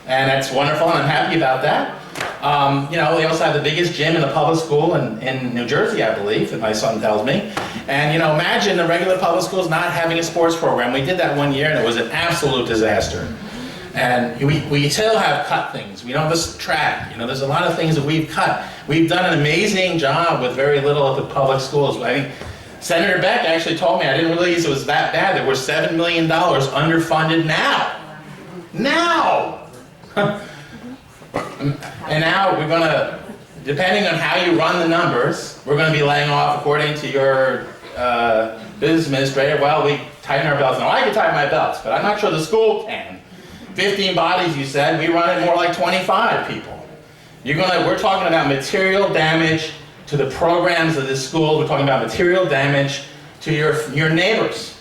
and that's wonderful, and I'm happy about that. You know, they also have the biggest gym in the public school in New Jersey, I believe, that my son tells me. And, you know, imagine the regular public schools not having a sports program. We did that one year, and it was an absolute disaster. And we still have cut things. We don't have this track. You know, there's a lot of things that we've cut. We've done an amazing job with very little at the public schools. I mean, Senator Beck actually told me, I didn't realize it was that bad, that we're $7 million underfunded now. Now! And now we're going to, depending on how you run the numbers, we're going to be laying off, according to your business administrator, well, we tighten our belts. Now, I can tighten my belts, but I'm not sure the school can. 15 bodies, you said. We run it more like 25 people. We're talking about material damage to the programs of this school. We're talking about material damage to your neighbors.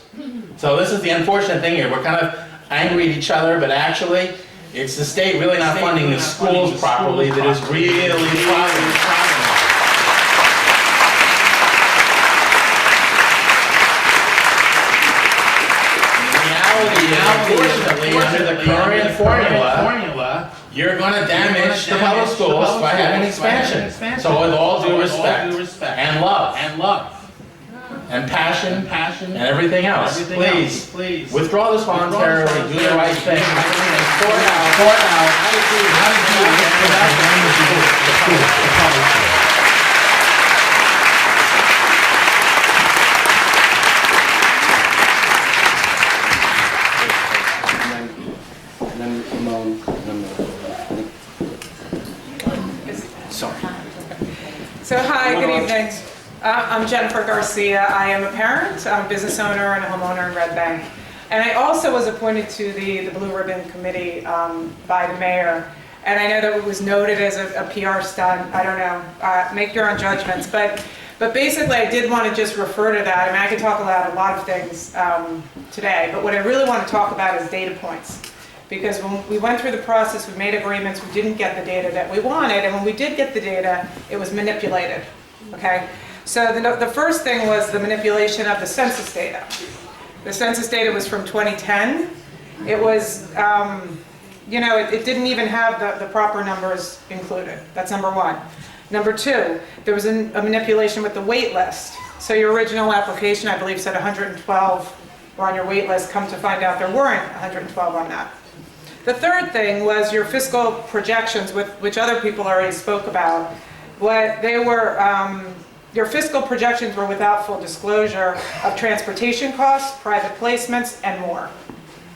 So this is the unfortunate thing here. We're kind of angry at each other, but actually, it's the state really not funding the schools properly that is really the problem. Unfortunately, under the current formula, you're going to damage the public schools by having expansion. So with all due respect and love and passion and everything else, please withdraw this voluntarily, do the right thing, and sort out how to do So hi, good evening. I'm Jennifer Garcia. I am a parent, I'm a business owner and a homeowner in Red Bank. And I also was appointed to the Blue Ribbon Committee by the mayor. And I know that it was noted as a PR stunt. I don't know, make your own judgments. But basically I did want to just refer to that. I mean, I could talk about a lot of things today, but what I really want to talk about is data points. Because when we went through the process, we made agreements, we didn't get the data that we wanted, and when we did get the data, it was manipulated, okay? So the first thing was the manipulation of the census data. The census data was from 2010. It was, you know, it didn't even have the proper numbers included. That's number one. Number two, there was a manipulation with the wait list. So your original application, I believe, said 112 were on your wait list. Come to find out there weren't 112 on that. The third thing was your fiscal projections, which other people already spoke about. What they were, your fiscal projections were without full disclosure of transportation costs, private placements, and more.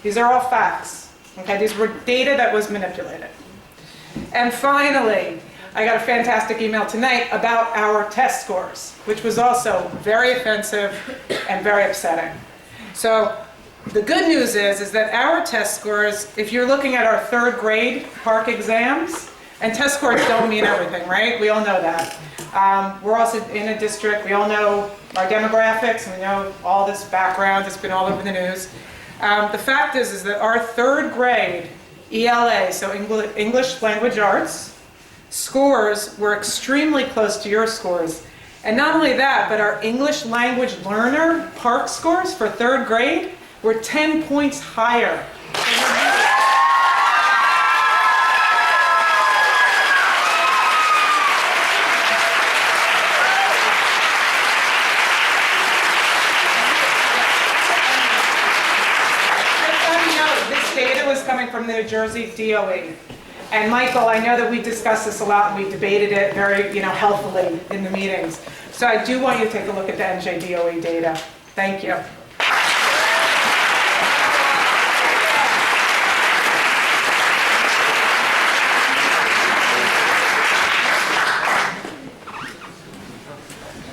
These are all facts. Okay, these were data that was manipulated. And finally, I got a fantastic email tonight about our test scores, which was also very offensive and very upsetting. So the good news is that our test scores, if you're looking at our 3rd grade Park exams, and test scores don't mean everything, right? We all know that. We're also in a district, we all know our demographics, and we know all this background, it's been all over the news. The fact is that our 3rd grade ELA, so English Language Arts, scores were extremely close to your scores. And not only that, but our English Language Learner Park scores for 3rd grade were 10 points higher. This data was coming from the New Jersey DOE. And Michael, I know that we discussed this a lot and we debated it very, healthily in the meetings. So I do want you to take a look at the NJDOE data. Thank you.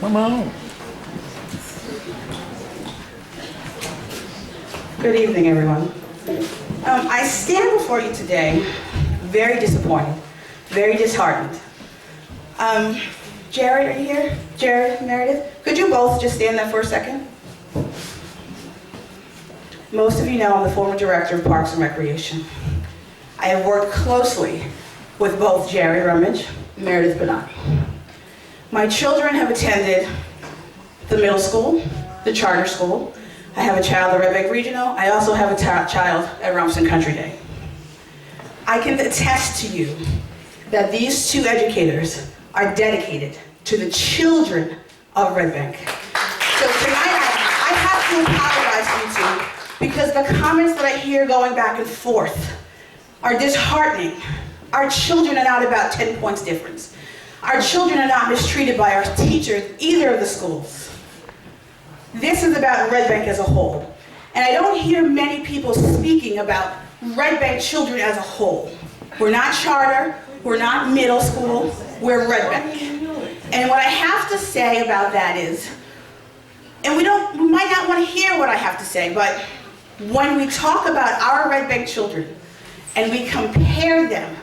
Come on. Good evening, everyone. I stand before you today very disappointed, very disheartened. Jared, are you here? Jared, Meredith? Could you both just stand there for a second? Most of you know I'm the former director of Parks and Recreation. I have worked closely with both Jared Rummage and Meredith Benani. My children have attended the middle school, the charter school. I have a child at Red Bank Regional. I also have a child at Rumson Country Day. I can attest to you that these 2 educators are dedicated to the children of Red Bank. So tonight I have to apologize to you 2 because the comments that I hear going back and forth are disheartening. Our children are not about 10 points difference. Our children are not mistreated by our teachers, either of the schools. This is about Red Bank as a whole. And I don't hear many people speaking about Red Bank children as a whole. We're not charter, we're not middle school, we're Red Bank. And what I have to say about that is, and we might not want to hear what I have to say, but when we talk about our Red Bank children and we compare them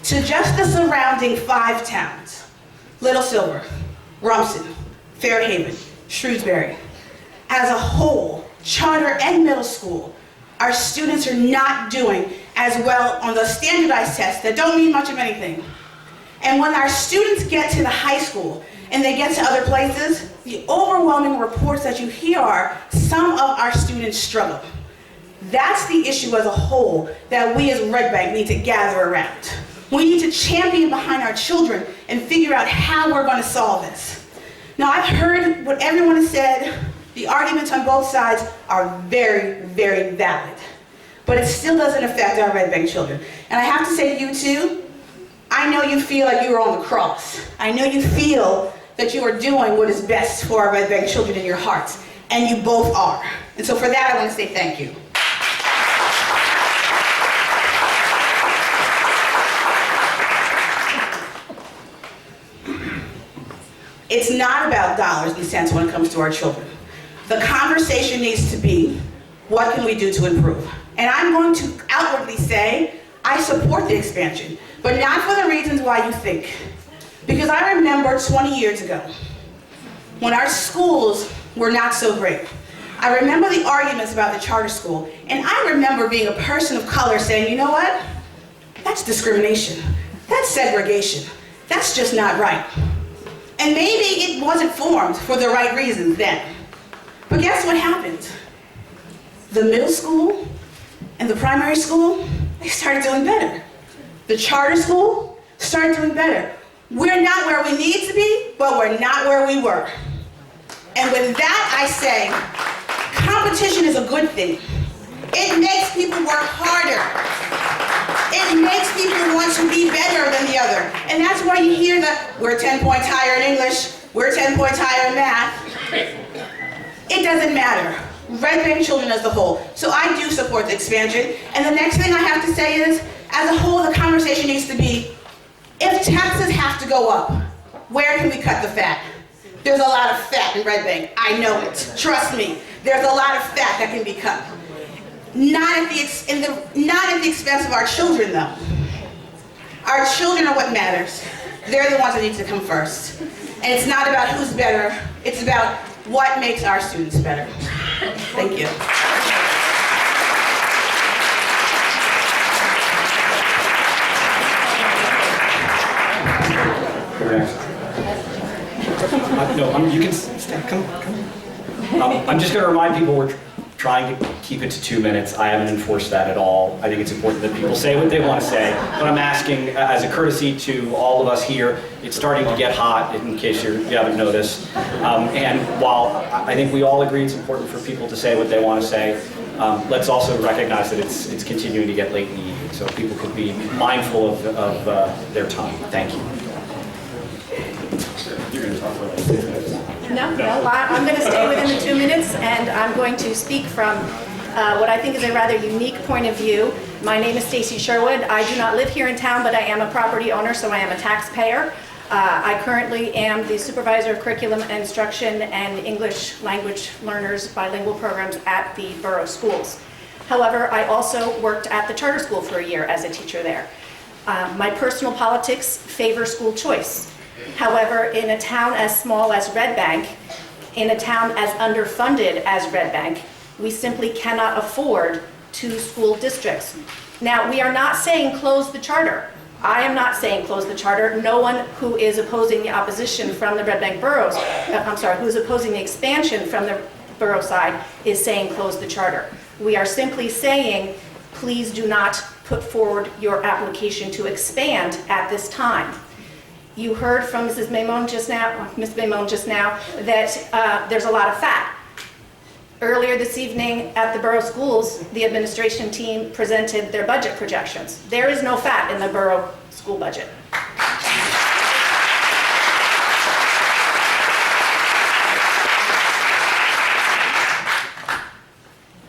to just the surrounding 5 towns, Little Silver, Rumson, Fairhaven, Shrewsbury, as a whole, charter and middle school, our students are not doing as well on the standardized tests that don't mean much of anything. And when our students get to the high school and they get to other places, the overwhelming reports that you hear are some of our students struggle. That's the issue as a whole that we as Red Bank need to gather around. We need to champion behind our children and figure out how we're going to solve this. Now, I've heard what everyone has said. The arguments on both sides are very, very valid. But it still doesn't affect our Red Bank children. And I have to say to you too, I know you feel like you are on the cross. I know you feel that you are doing what is best for our Red Bank children in your hearts. And you both are. And so for that, I want to say thank you. It's not about dollars and cents when it comes to our children. The conversation needs to be, what can we do to improve? And I'm going to outwardly say, I support the expansion, but not for the reasons why you think. Because I remember 20 years ago, when our schools were not so great. I remember the arguments about the charter school, and I remember being a person of color saying, you know what? That's discrimination. That's segregation. That's just not right. And maybe it wasn't formed for the right reasons then. But guess what happened? The middle school and the primary school, they started doing better. The charter school started doing better. We're not where we need to be, but we're not where we were. And with that, I say, competition is a good thing. It makes people work harder. It makes people want to be better than the other. And that's why you hear that we're 10 points higher in English, we're 10 points higher in math. It doesn't matter. Red Bank children as a whole. So I do support the expansion. And the next thing I have to say is, as a whole, the conversation needs to be, If taxes have to go up, where can we cut the fat? There's a lot of fat in Red Bank. I know it. Trust me. There's a lot of fat that can be cut. Not at the expense of our children, though. Our children are what matters. They're the ones that need to come first. And it's not about who's better. It's about what makes our students better. Thank you. No, you can stay. Come. I'm just going to remind people we're trying to keep it to 2 minutes. I haven't enforced that at all. I think it's important that people say what they want to say. But I'm asking, as a courtesy to all of us here, it's starting to get hot, in case you haven't noticed. And while I think we all agree it's important for people to say what they want to say, let's also recognize that it's continuing to get late in the evening, so people could be mindful of their time. Thank you. You're going to talk for like 6 minutes. No, I'm going to stay within the 2 minutes, and I'm going to speak from what I think is a rather unique point of view. My name is Stacy Sherwood. I do not live here in town, but I am a property owner, so I am a taxpayer. I currently am the supervisor of curriculum and instruction and English language learners bilingual programs at the borough schools. However, I also worked at the charter school for a year as a teacher there. My personal politics favor school choice. However, in a town as small as Red Bank, in a town as underfunded as Red Bank, we simply cannot afford 2 school districts. Now, we are not saying close the charter. I am not saying close the charter. No one who is opposing the opposition from the Red Bank boroughs, who is opposing the expansion from the borough side is saying close the charter. We are simply saying, please do not put forward your application to expand at this time. You heard from Ms. Maimon just now, that there's a lot of fat. Earlier this evening at the borough schools, the administration team presented their budget projections. There is no fat in the borough school budget.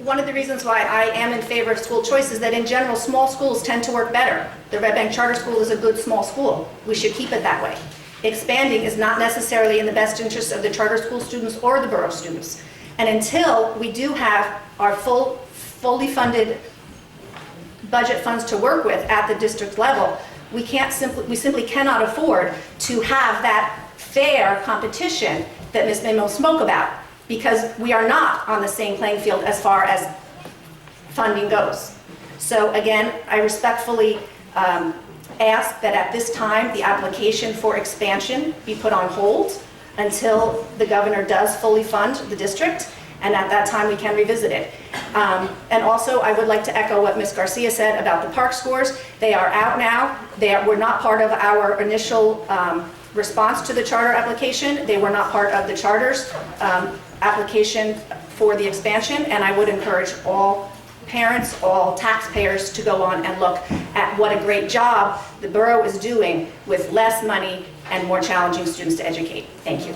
One of the reasons why I am in favor of school choice is that in general, small schools tend to work better. The Red Bank Charter School is a good small school. We should keep it that way. Expanding is not necessarily in the best interest of the charter school students or the borough students. And until we do have our fully funded budget funds to work with at the district level, we simply cannot afford to have that fair competition that Ms. Maimon spoke about, because we are not on the same playing field as far as funding goes. So again, I respectfully ask that at this time the application for expansion be put on hold until the governor does fully fund the district, and at that time we can revisit it. And also I would like to echo what Ms. Garcia said about the park scores. They are out now. Were not part of our initial response to the charter application. They were not part of the charter's application for the expansion, and I would encourage all parents, all taxpayers to go on and look at what a great job the borough is doing with less money and more challenging students to educate. Thank you.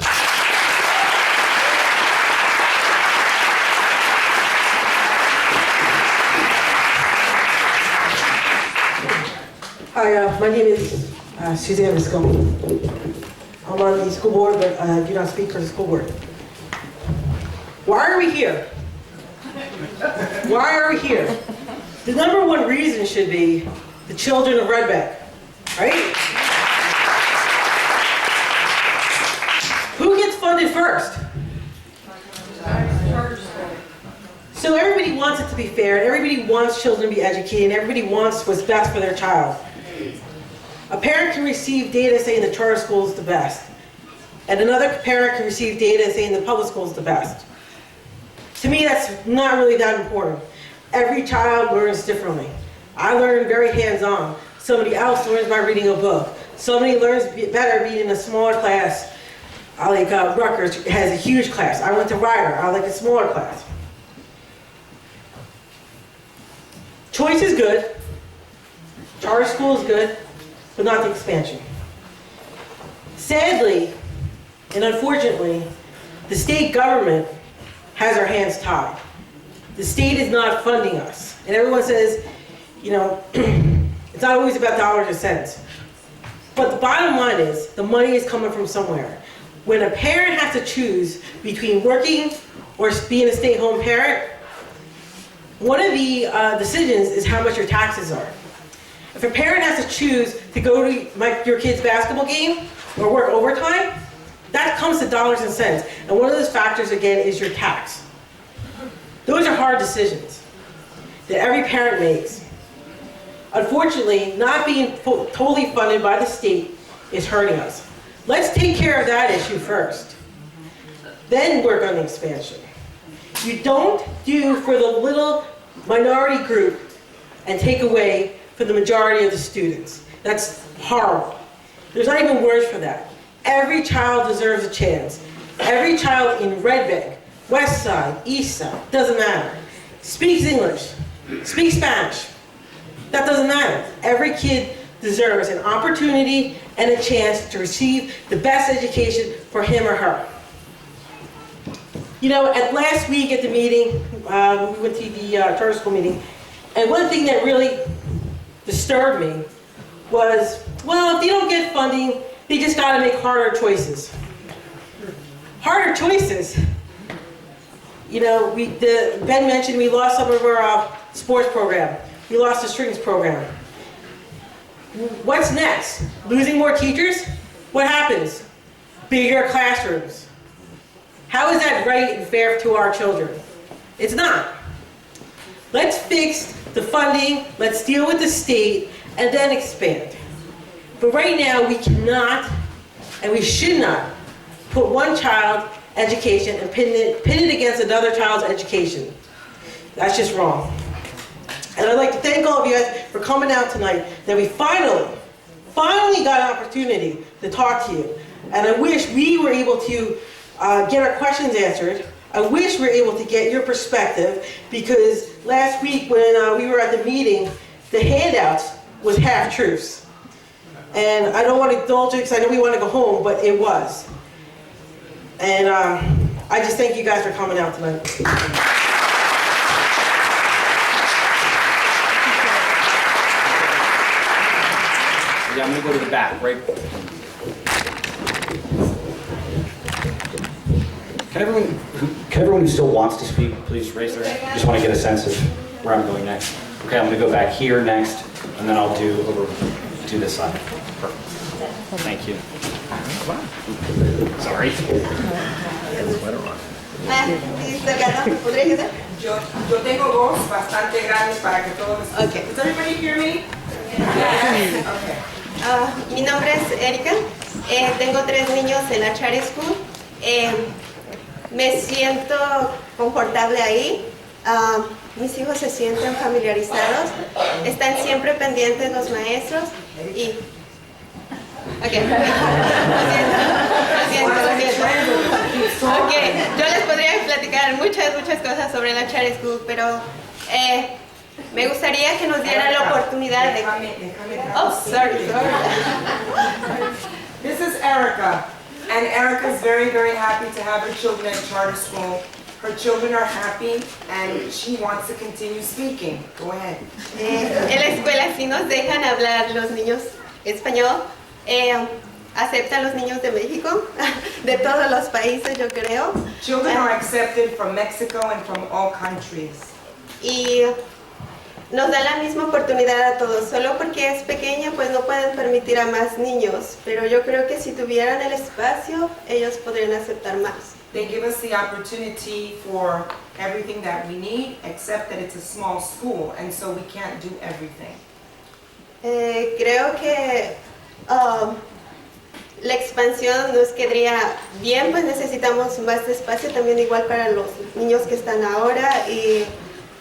Hi, my name is Suzanne Viscone. I'm on the school board, but I do not speak for the school board. Why are we here? Why are we here? The #1 reason should be the children of Red Bank, right? Who gets funded first? So everybody wants it to be fair, and everybody wants children to be educated, and everybody wants what's best for their child. A parent can receive data saying the charter school is the best, and another parent can receive data saying the public school is the best. To me, that's not really that important. Every child learns differently. I learn very hands-on. Somebody else learns by reading a book. Somebody learns better being in a smaller class. I like Rutgers has a huge class. I went to Rider. I like a smaller class. Choice is good. Charter school is good, but not the expansion. Sadly, and unfortunately, the state government has our hands tied. The state is not funding us. And everyone says, you know, it's not always about dollars or cents. But the bottom line is, the money is coming from somewhere. When a parent has to choose between working or being a stay-at-home parent, one of the decisions is how much your taxes are. If a parent has to choose to go to your kid's basketball game or work overtime, that comes to dollars and cents. And one of those factors, again, is your tax. Those are hard decisions that every parent makes. Unfortunately, not being totally funded by the state is hurting us. Let's take care of that issue first. Then work on the expansion. You don't do for the little minority group and take away for the majority of the students. That's horrible. There's not even words for that. Every child deserves a chance. Every child in Red Bank, West Side, East Side, doesn't matter, speaks English, speaks Spanish. That doesn't matter. Every kid deserves an opportunity and a chance to receive the best education for him or her. You know, last week at the meeting, we went to the charter school meeting, and one thing that really disturbed me was, well, if they don't get funding, they just got to make harder choices. Harder choices. You know, Ben mentioned we lost some of our sports program. We lost the strings program. What's next? Losing more teachers? What happens? Bigger classrooms. How is that right and fair to our children? It's not. Let's fix the funding, let's deal with the state, and then expand. But right now, we cannot, and we should not, put one child's education and pin it against another child's education. That's just wrong. And I'd like to thank all of you guys for coming out tonight, that we finally got an opportunity to talk to you. And I wish we were able to get our questions answered. I wish we were able to get your perspective, because last week when we were at the meeting, the handouts was half-truths. And I don't want to indulge it because I know we want to go home, but it was. And I just thank you guys for coming out tonight. Yeah, I'm going to go to the back, right? Can everyone who still wants to speak, please raise their hand? Just want to get a sense of where I'm going next. Okay, I'm going to go back here next, and then I'll do over to this side. Perfect. Thank you. Sorry. Yo tengo voz bastante grande para que todos. Okay. Does everybody hear me? Yeah. Okay. Mi nombre es Erika, tengo 3 niños en la charter school, me siento confortable ahí, mis hijos se sienten familiarizados, están siempre pendientes los maestros y... Okay. Okay. Yo les podría platicar muchas cosas sobre la charter school, pero me gustaría que nos dieran la oportunidad de... Oh, sorry. This is Erica, and Erica's very, very happy to have her children at charter school. Her children are happy, and she wants to continue speaking. Go ahead. En la escuela sí nos dejan hablar los niños español. Aceptan los niños de México, de todos los países, yo creo. Children are accepted from Mexico and from all countries. Y nos dan la misma oportunidad a todos. Solo porque es pequeña, pues no pueden permitir a más niños. Pero yo creo que si tuvieran el espacio, ellos podrían aceptar más. They give us the opportunity for everything that we need, except that it's a small school, and so we can't do everything. Creo que la expansión nos quedaría bien, pues necesitamos más espacio también, igual para los niños que están ahora, y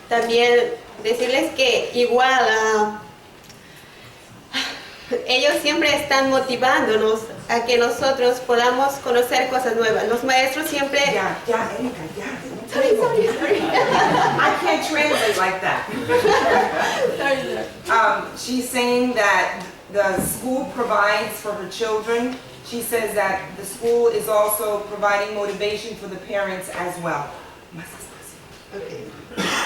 también decirles que igual ellos siempre están motivándonos a que nosotros podamos conocer cosas nuevas. Los maestros siempre... Ya, Erika, ya. Sorry. I can't translate like that. She's saying that the school provides for her children. She says that the school is also providing motivation for the parents as well. Okay.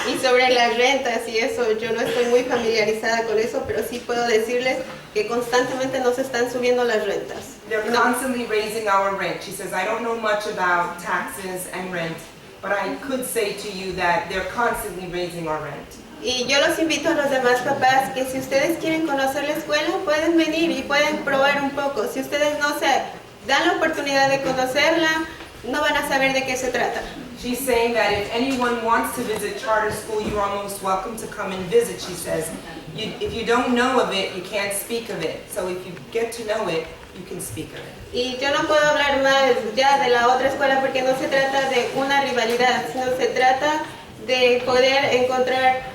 Y sobre las rentas y eso, yo no estoy muy familiarizada con eso, pero sí puedo decirles que constantemente nos están subiendo las rentas. They're constantly raising our rent. She says, I don't know much about taxes and rent, but I could say to you that they're constantly raising our rent. Y yo los invito a los demás papás que si ustedes quieren conocer la escuela, pueden venir y pueden probar un poco. Si ustedes no se dan la oportunidad de conocerla, no van a saber de qué se trata. She's saying that if anyone wants to visit charter school, you're almost welcome to come and visit, she says. If you don't know of it, you can't speak of it. So if you get to know it, you can speak of it. Y yo no puedo hablar más ya de la otra escuela porque no se trata de una rivalidad, sino se trata de poder encontrar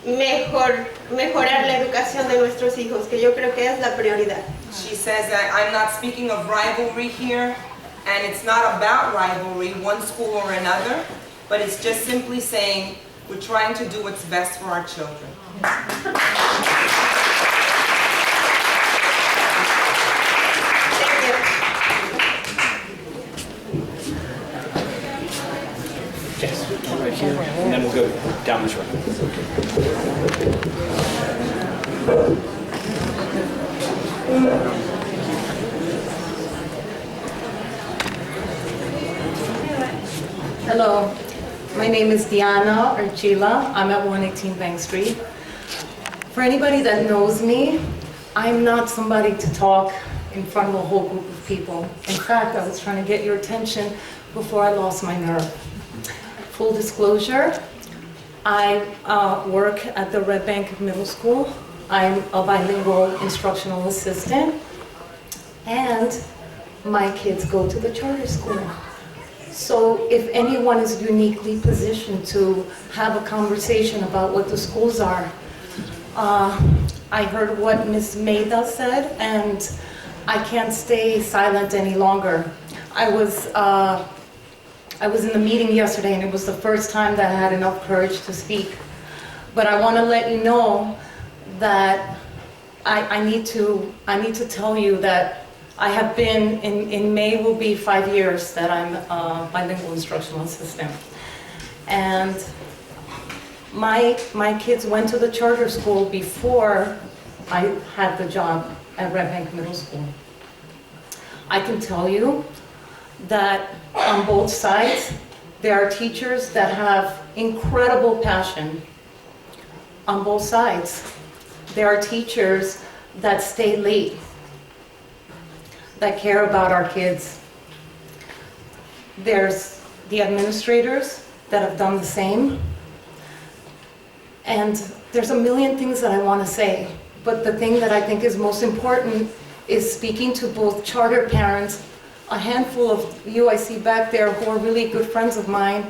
mejorar la educación de nuestros hijos, que yo creo que es la prioridad. She says that I'm not speaking of rivalry here, and it's not about rivalry, one school or another, but it's just simply saying we're trying to do what's best for our children. Yes, right here, and then we'll go down this road. Hello, my name is Diana Archila. I'm at 118 Bank Street. For anybody that knows me, I'm not somebody to talk in front of a whole group of people. In fact, I was trying to get your attention before I lost my nerve. Full disclosure, I work at the Red Bank Middle School. I'm a bilingual instructional assistant, and my kids go to the charter school. So if anyone is uniquely positioned to have a conversation about what the schools are, I heard what Ms. Maida said, and I can't stay silent any longer. I was in the meeting yesterday, and it was the first time that I had enough courage to speak. But I want to let you know that I need to tell you that I have been, in May will be 5 years that I'm a bilingual instructional assistant. And my kids went to the charter school before I had the job at Red Bank Middle School. I can tell you that on both sides, there are teachers that have incredible passion. On both sides, there are teachers that stay late, that care about our kids. There's the administrators that have done the same. And there's a million things that I want to say, but the thing that I think is most important is speaking to both charter parents, a handful of you I see back there who are really good friends of mine,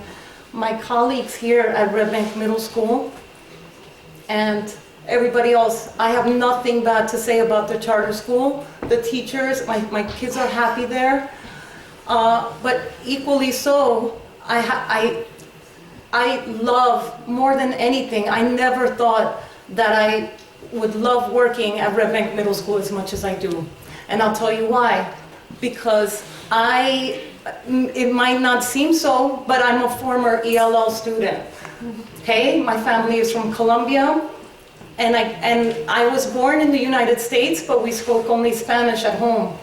my colleagues here at Red Bank Middle School, and everybody else. I have nothing bad to say about the charter school. The teachers, my kids are happy there. But equally so, I love, more than anything, I never thought that I would love working at Red Bank Middle School as much as I do. And I'll tell you why. Because it might not seem so, but I'm a former ELL student. Okay, my family is from Colombia. And I was born in the United States, but we spoke only Spanish at home.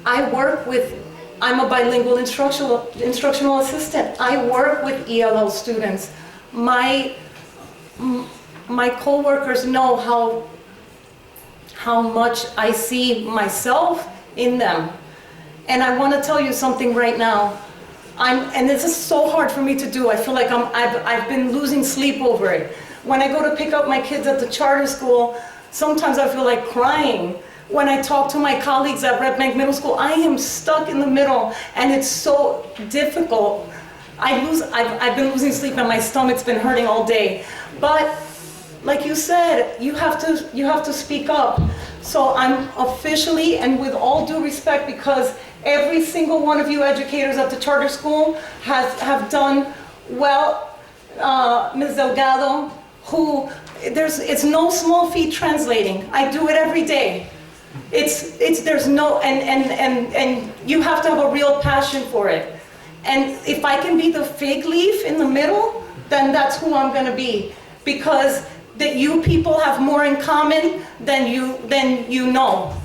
I'm a bilingual instructional assistant. I work with ELL students. My coworkers know how much I see myself in them. And I want to tell you something right now. And this is so hard for me to do. I feel like I've been losing sleep over it. When I go to pick up my kids at the charter school, sometimes I feel like crying. When I talk to my colleagues at Red Bank Middle School, I am stuck in the middle, and it's so difficult. I've been losing sleep, and my stomach's been hurting all day. But like you said, you have to speak up. So I'm officially, and with all due respect, because every single one of you educators at the charter school have done well. Ms. Delgado, it's no small feat translating. I do it every day. There's no, and you have to have a real passion for it. And if I can be the fig leaf in the middle, then that's who I'm gonna be. Because that you people have more in common than you know.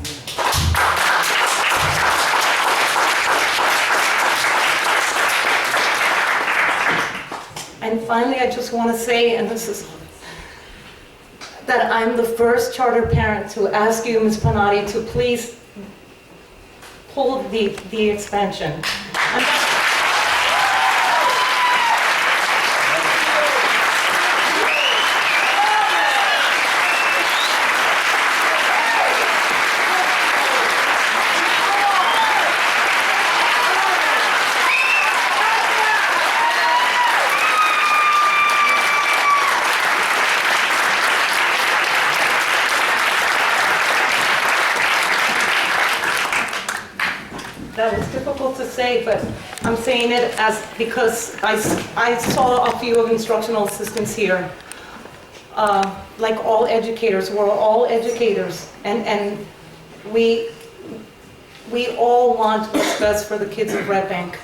And finally, I just want to say, and this is, that I'm the first charter parent to ask you, Ms. Panotti, to please pull the expansion. That was difficult to say, but I'm saying it because I saw a few of instructional assistants here. Like all educators, we're all educators, and we all want what's best for the kids of Red Bank.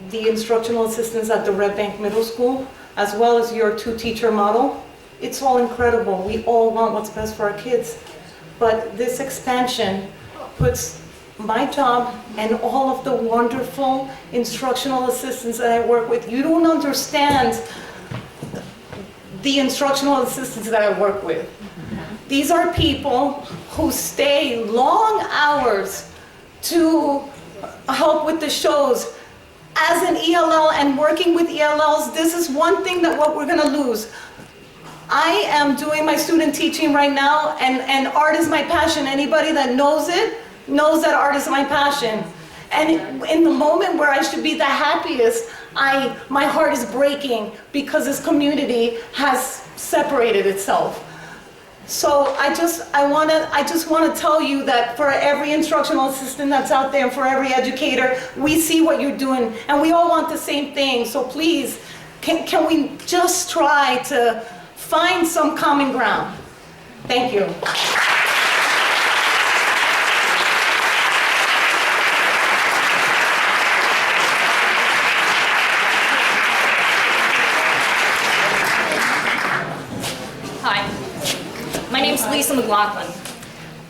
The instructional assistants at the Red Bank Middle School, as well as your two-teacher model, it's all incredible. We all want what's best for our kids. But this expansion puts my job and all of the wonderful instructional assistants that I work with. You don't understand the instructional assistants that I work with. These are people who stay long hours to help with the shows. As an ELL and working with ELLs, this is one thing that what we're gonna lose. I am doing my student teaching right now, and art is my passion. Anybody that knows it knows that art is my passion. And in the moment where I should be the happiest, my heart is breaking because this community has separated itself. So I just want to tell you that for every instructional assistant that's out there, and for every educator, we see what you're doing, and we all want the same thing. So please, can we just try to find some common ground? Thank you. Hi, my name's Lisa McLaughlin.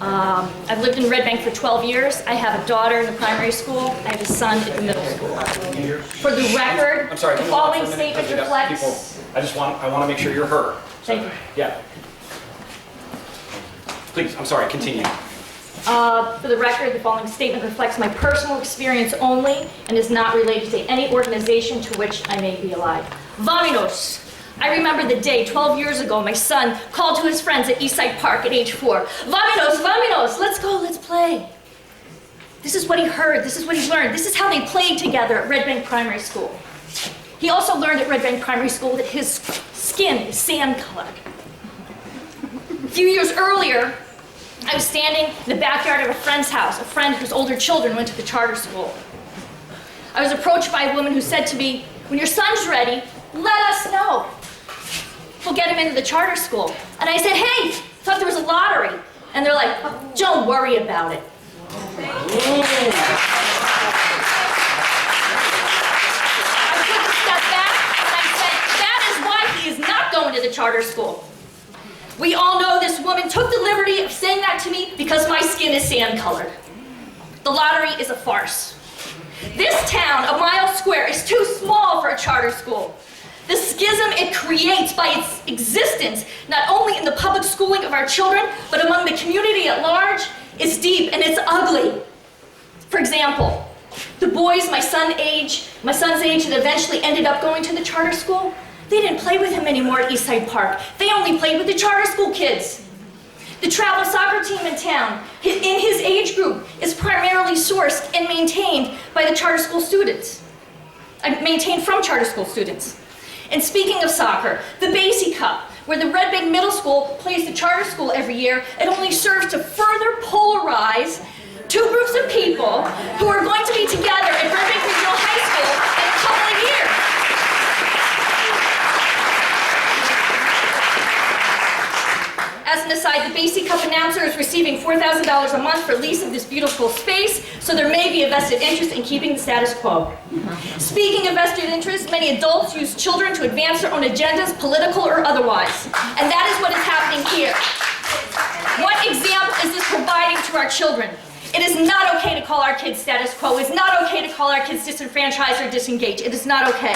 I've lived in Red Bank for 12 years. I have a daughter in the primary school. I have a son at the middle school. For the record, I'm sorry, the can you hold following on for a minute? statement Because we got reflects... I want to make sure you're her. Thank you. Yeah. Please, I'm sorry, continue. For the record, the following statement reflects my personal experience only and is not related to any organization to which I may be allied. Vaminos! I remember the day 12 years ago my son called to his friends at Eastside Park at age 4. Vaminos, vaminos, let's go, let's play. This is what he heard, this is what he learned. This is how they played together at Red Bank Primary School. He also learned at Red Bank Primary School that his skin is sand-colored. A few years earlier, I was standing in the backyard of a friend's house, a friend whose older children went to the charter school. I was approached by a woman who said to me, "When your son's ready, let us know. We'll get him into the charter school." And I said, "Hey, thought there was a lottery." And they're like, "Don't worry about it." I took a step back and I said, that is why he is not going to the charter school. We all know this woman took the liberty of saying that to me because my skin is sand-colored. The lottery is a farce. This town, a mile square, is too small for a charter school. The schism it creates by its existence, not only in the public schooling of our children, but among the community at large, is deep and it's ugly. For example, the boys my son's age that eventually ended up going to the charter school, they didn't play with him anymore at Eastside Park. They only played with the charter school kids. The travel soccer team in town, in his age group, is primarily sourced and maintained by the charter school students. Maintained from charter school students. And speaking of soccer, the Basie Cup, where the Red Bank Middle School plays the charter school every year, it only serves to further polarize two groups of people who are going to be together at Red Bank Regional High School in a couple of years. As an aside, the Basie Cup announcer is receiving $4,000 a month for lease of this beautiful space, so there may be a vested interest in keeping the status quo. Speaking of vested interest, many adults use children to advance their own agendas, political or otherwise. And that is what is happening here. What example is this providing to our children? It is not okay to call our kids status quo. It is not okay to call our kids disenfranchised or disengaged. It is not okay.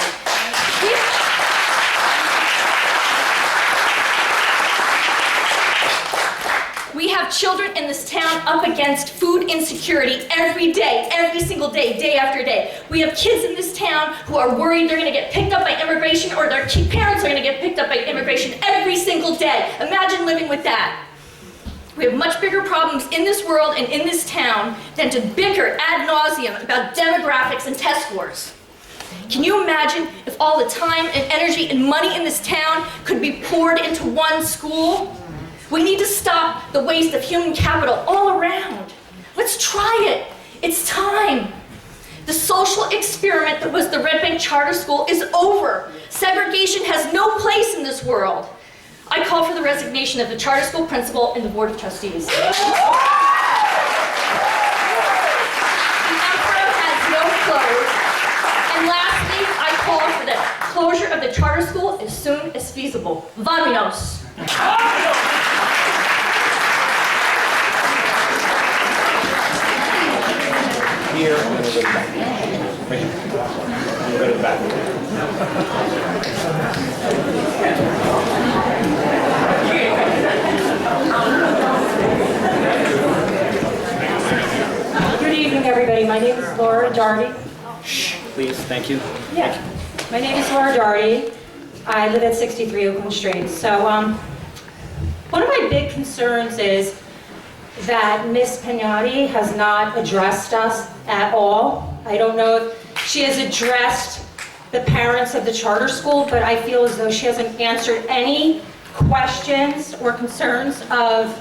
We have children in this town up against food insecurity every day, every single day, day after day. We have kids in this town who are worried they're going to get picked up by immigration or their parents are going to get picked up by immigration every single day. Imagine living with that. We have much bigger problems in this world and in this town than to bicker ad nauseum about demographics and test scores. Can you imagine if all the time and energy and money in this town could be poured into one school? We need to stop the waste of human capital all around. Let's try it. It's time. The social experiment that was the Red Bank Charter School is over. Segregation has no place in this world. I call for the resignation of the charter school principal and the board of trustees. The emperor has no clothes. And lastly, I call for the closure of the charter school as soon as feasible. Vámonos. Here, I'm going to go to the back. Right here. I'm going to go to the back. Good evening, everybody. My name is Laura Darty. Shh, please, thank you. Yeah, my name is Laura Darty. I live at 63 Oakland Street. So, one of my big concerns is that Ms. Pagnotti has not addressed us at all. I don't know if she has addressed the parents of the charter school, but I feel as though she hasn't answered any questions or concerns of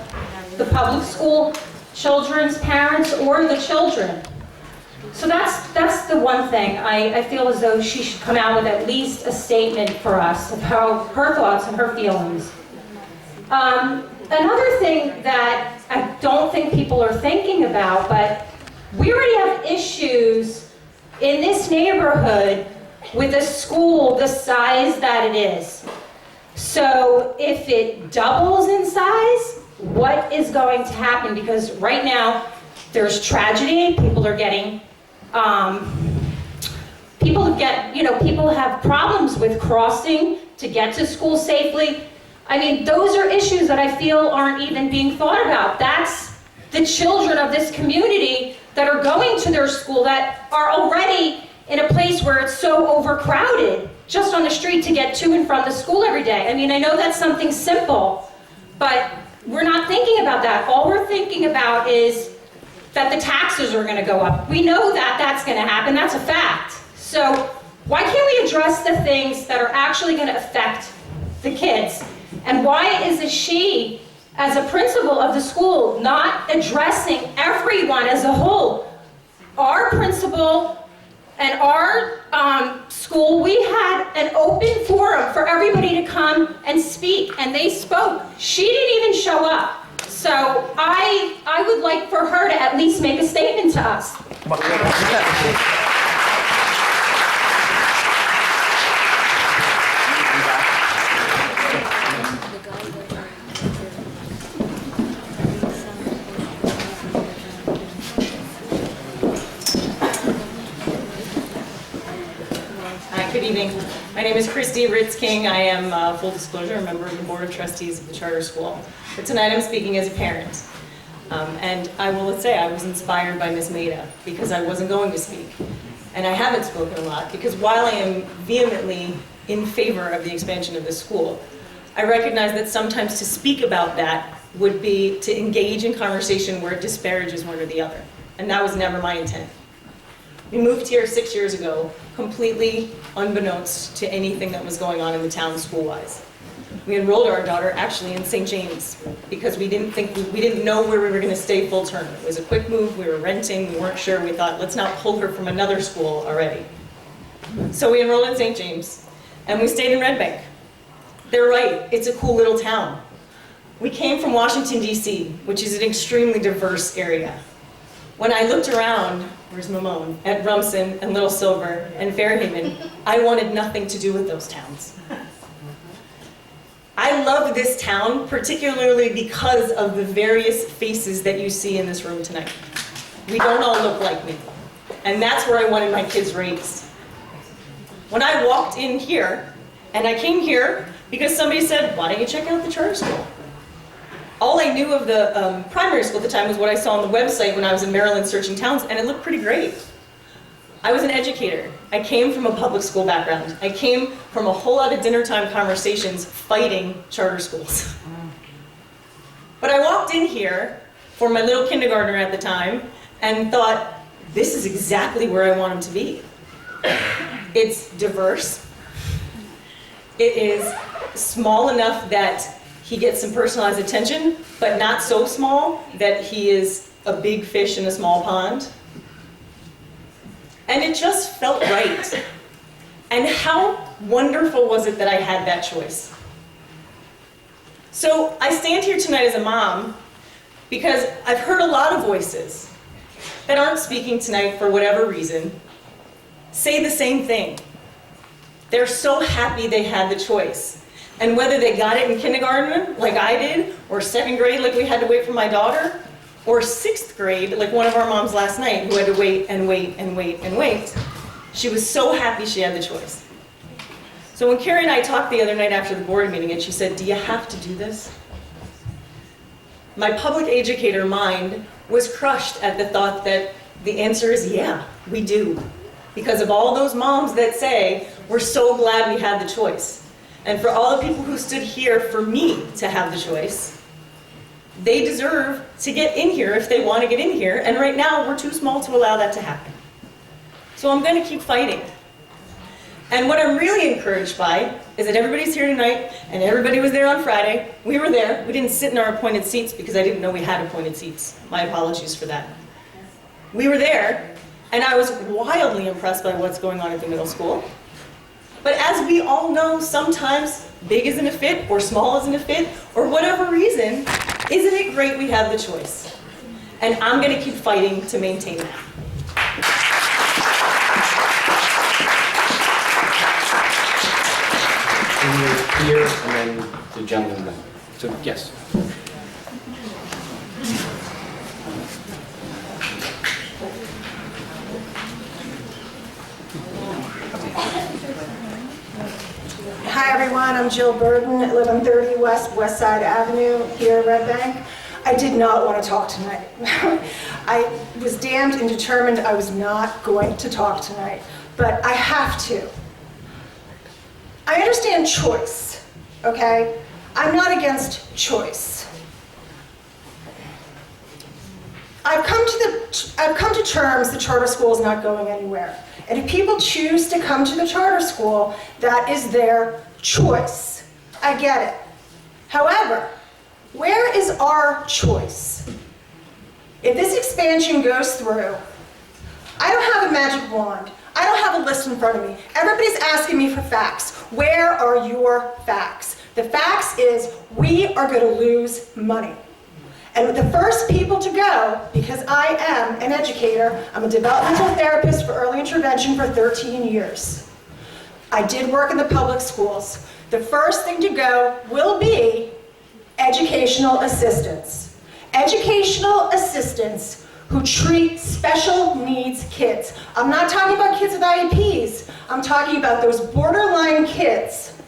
the public school children's parents or the children. So that's the one thing. I feel as though she should come out with at least a statement for us of how her thoughts and her feelings. Another thing that I don't think people are thinking about, but we already have issues in this neighborhood with a school the size that it is. So if it doubles in size, what is going to happen? Because right now, there's tragedy, people are getting, people have problems with crossing to get to school safely. I mean, those are issues that I feel aren't even being thought about. That's the children of this community that are going to their school that are already in a place where it's so overcrowded just on the street to get to and from the school every day. I mean, I know that's something simple, but we're not thinking about that. All we're thinking about is that the taxes are going to go up. We know that that's going to happen. That's a fact. So why can't we address the things that are actually going to affect the kids? And why is she, as a principal of the school, not addressing everyone as a whole? Our principal and our school, we had an open forum for everybody to come and speak, and they spoke. She didn't even show up. So I would like for her to at least make a statement to us. Good evening. My name is Christy Ritz-King. I am, full disclosure, a member of the Board of Trustees of the Charter School. But tonight I'm speaking as a parent. And I will say I was inspired by Ms. Maida because I wasn't going to speak. And I haven't spoken a lot because while I am vehemently in favor of the expansion of this school, I recognize that sometimes to speak about that would be to engage in conversation where it disparages one or the other. And that was never my intent. We moved here 6 years ago, completely unbeknownst to anything that was going on in the town school-wise. We enrolled our daughter actually in St. James because we didn't know where we were going to stay full term. It was a quick move, we were renting, we weren't sure, we thought, let's not pull her from another school already. So we enrolled in St. James, and we stayed in Red Bank. They're right, it's a cool little town. We came from Washington, D.C., which is an extremely diverse area. When I looked around, where's Mamone, at Rumson and Little Silver and Fairhaven, I wanted nothing to do with those towns. I love this town, particularly because of the various faces that you see in this room tonight. We don't all look like me. And that's where I wanted my kids raised. When I walked in here, and I came here because somebody said, why don't you check out the charter school? All I knew of the primary school at the time was what I saw on the website when I was in Maryland searching towns, and it looked pretty great. I was an educator. I came from a public school background. I came from a whole lot of dinner time conversations fighting charter schools. But I walked in here for my little kindergartner at the time and thought, this is exactly where I want him to be. It's diverse. It is small enough that he gets some personalized attention, but not so small that he is a big fish in a small pond. And it just felt right. And how wonderful was it that I had that choice? So I stand here tonight as a mom because I've heard a lot of voices that aren't speaking tonight for whatever reason say the same thing. They're so happy they had the choice. And whether they got it in kindergarten, like I did, or 2nd grade, like we had to wait for my daughter, or 6th grade, like one of our moms last night, who had to wait and wait and wait and wait, she was so happy she had the choice. So when Carrie and I talked the other night after the board meeting, and she said, do you have to do this? My public educator mind was crushed at the thought that the answer is yeah, we do. Because of all those moms that say, we're so glad we had the choice. And for all the people who stood here for me to have the choice, they deserve to get in here if they want to get in here. And right now, we're too small to allow that to happen. So I'm going to keep fighting. And what I'm really encouraged by is that everybody's here tonight, and everybody was there on Friday. We were there. We didn't sit in our appointed seats because I didn't know we had appointed seats. My apologies for that. We were there, and I was wildly impressed by what's going on at the middle school. But as we all know, sometimes big isn't a fit, or small isn't a fit, or whatever reason, isn't it great we have the choice? And I'm going to keep fighting to maintain that. Here, and then the gentleman then. So, yes. Hi everyone, I'm Jill Burden, I live on 30 West Side Avenue here in Red Bank. I did not want to talk tonight. I was damned and determined I was not going to talk tonight, but I have to. I understand choice, okay? I'm not against choice. I've come to terms the charter school is not going anywhere. And if people choose to come to the charter school, that is their choice. I get it. However, where is our choice? If this expansion goes through, I don't have a magic wand. I don't have a list in front of me. Everybody's asking me for facts. Where are your facts? The facts is we are going to lose money. And the first people to go, because I am an educator, I'm a developmental therapist for early intervention for 13 years. I did work in the public schools. The first thing to go will be educational assistants. Educational assistants who treat special needs kids. I'm not talking about kids with IEPs. I'm talking about those borderline kids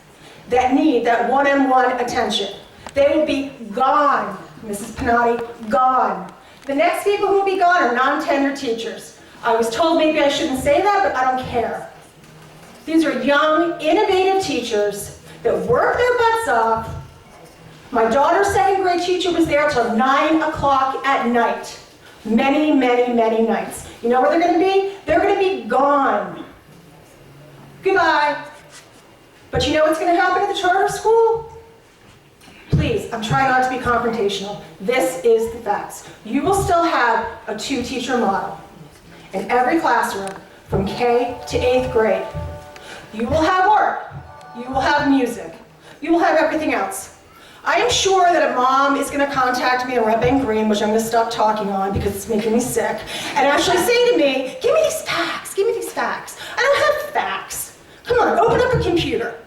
that need that one-on-one attention. They will be gone. Mrs. Pinotti, gone. The next people who will be gone are non-tenured teachers. I was told maybe I shouldn't say that, but I don't care. These are young, innovative teachers that work their butts off. My daughter's 2nd grade teacher was there till 9 o'clock at night. Many, many, many nights. You know where they're going to be? They're going to be gone. Goodbye. But you know what's going to happen at the charter school? Please, I'm trying not to be confrontational. This is the facts. You will still have a 2-teacher model in every classroom from K to 8th grade. You will have art. You will have music. You will have everything else. I am sure that a mom is going to contact me in Red Bank Green, which I'm going to stop talking on because it's making me sick, and actually say to me, give me these facts, give me these facts. I don't have facts. Come on, open up a computer.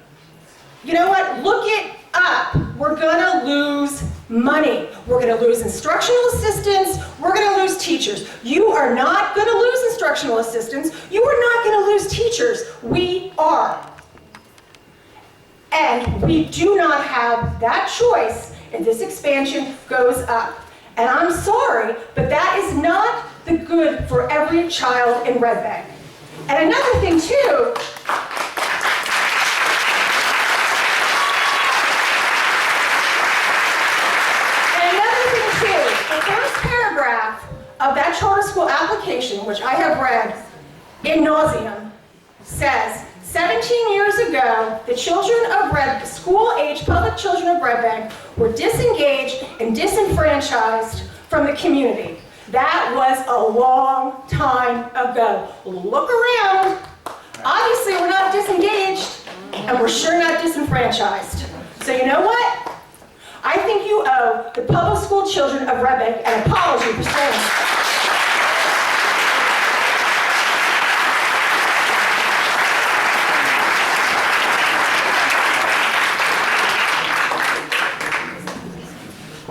You know what? Look it up. We're going to lose money. We're going to lose instructional assistants. We're going to lose teachers. You are not going to lose instructional assistants. You are not going to lose teachers. We are. And we do not have that choice if this expansion goes up. And I'm sorry, but that is not the good for every child in Red Bank. And another thing too, the first paragraph of that charter school application, which I have read in nauseam, says, 17 years ago, the children of school-age public children of Red Bank were disengaged and disenfranchised from the community. That was a long time ago. Look around. Obviously, we're not disengaged, and we're sure not disenfranchised. So you know what? I think you owe the public school children of Red Bank an apology for saying that.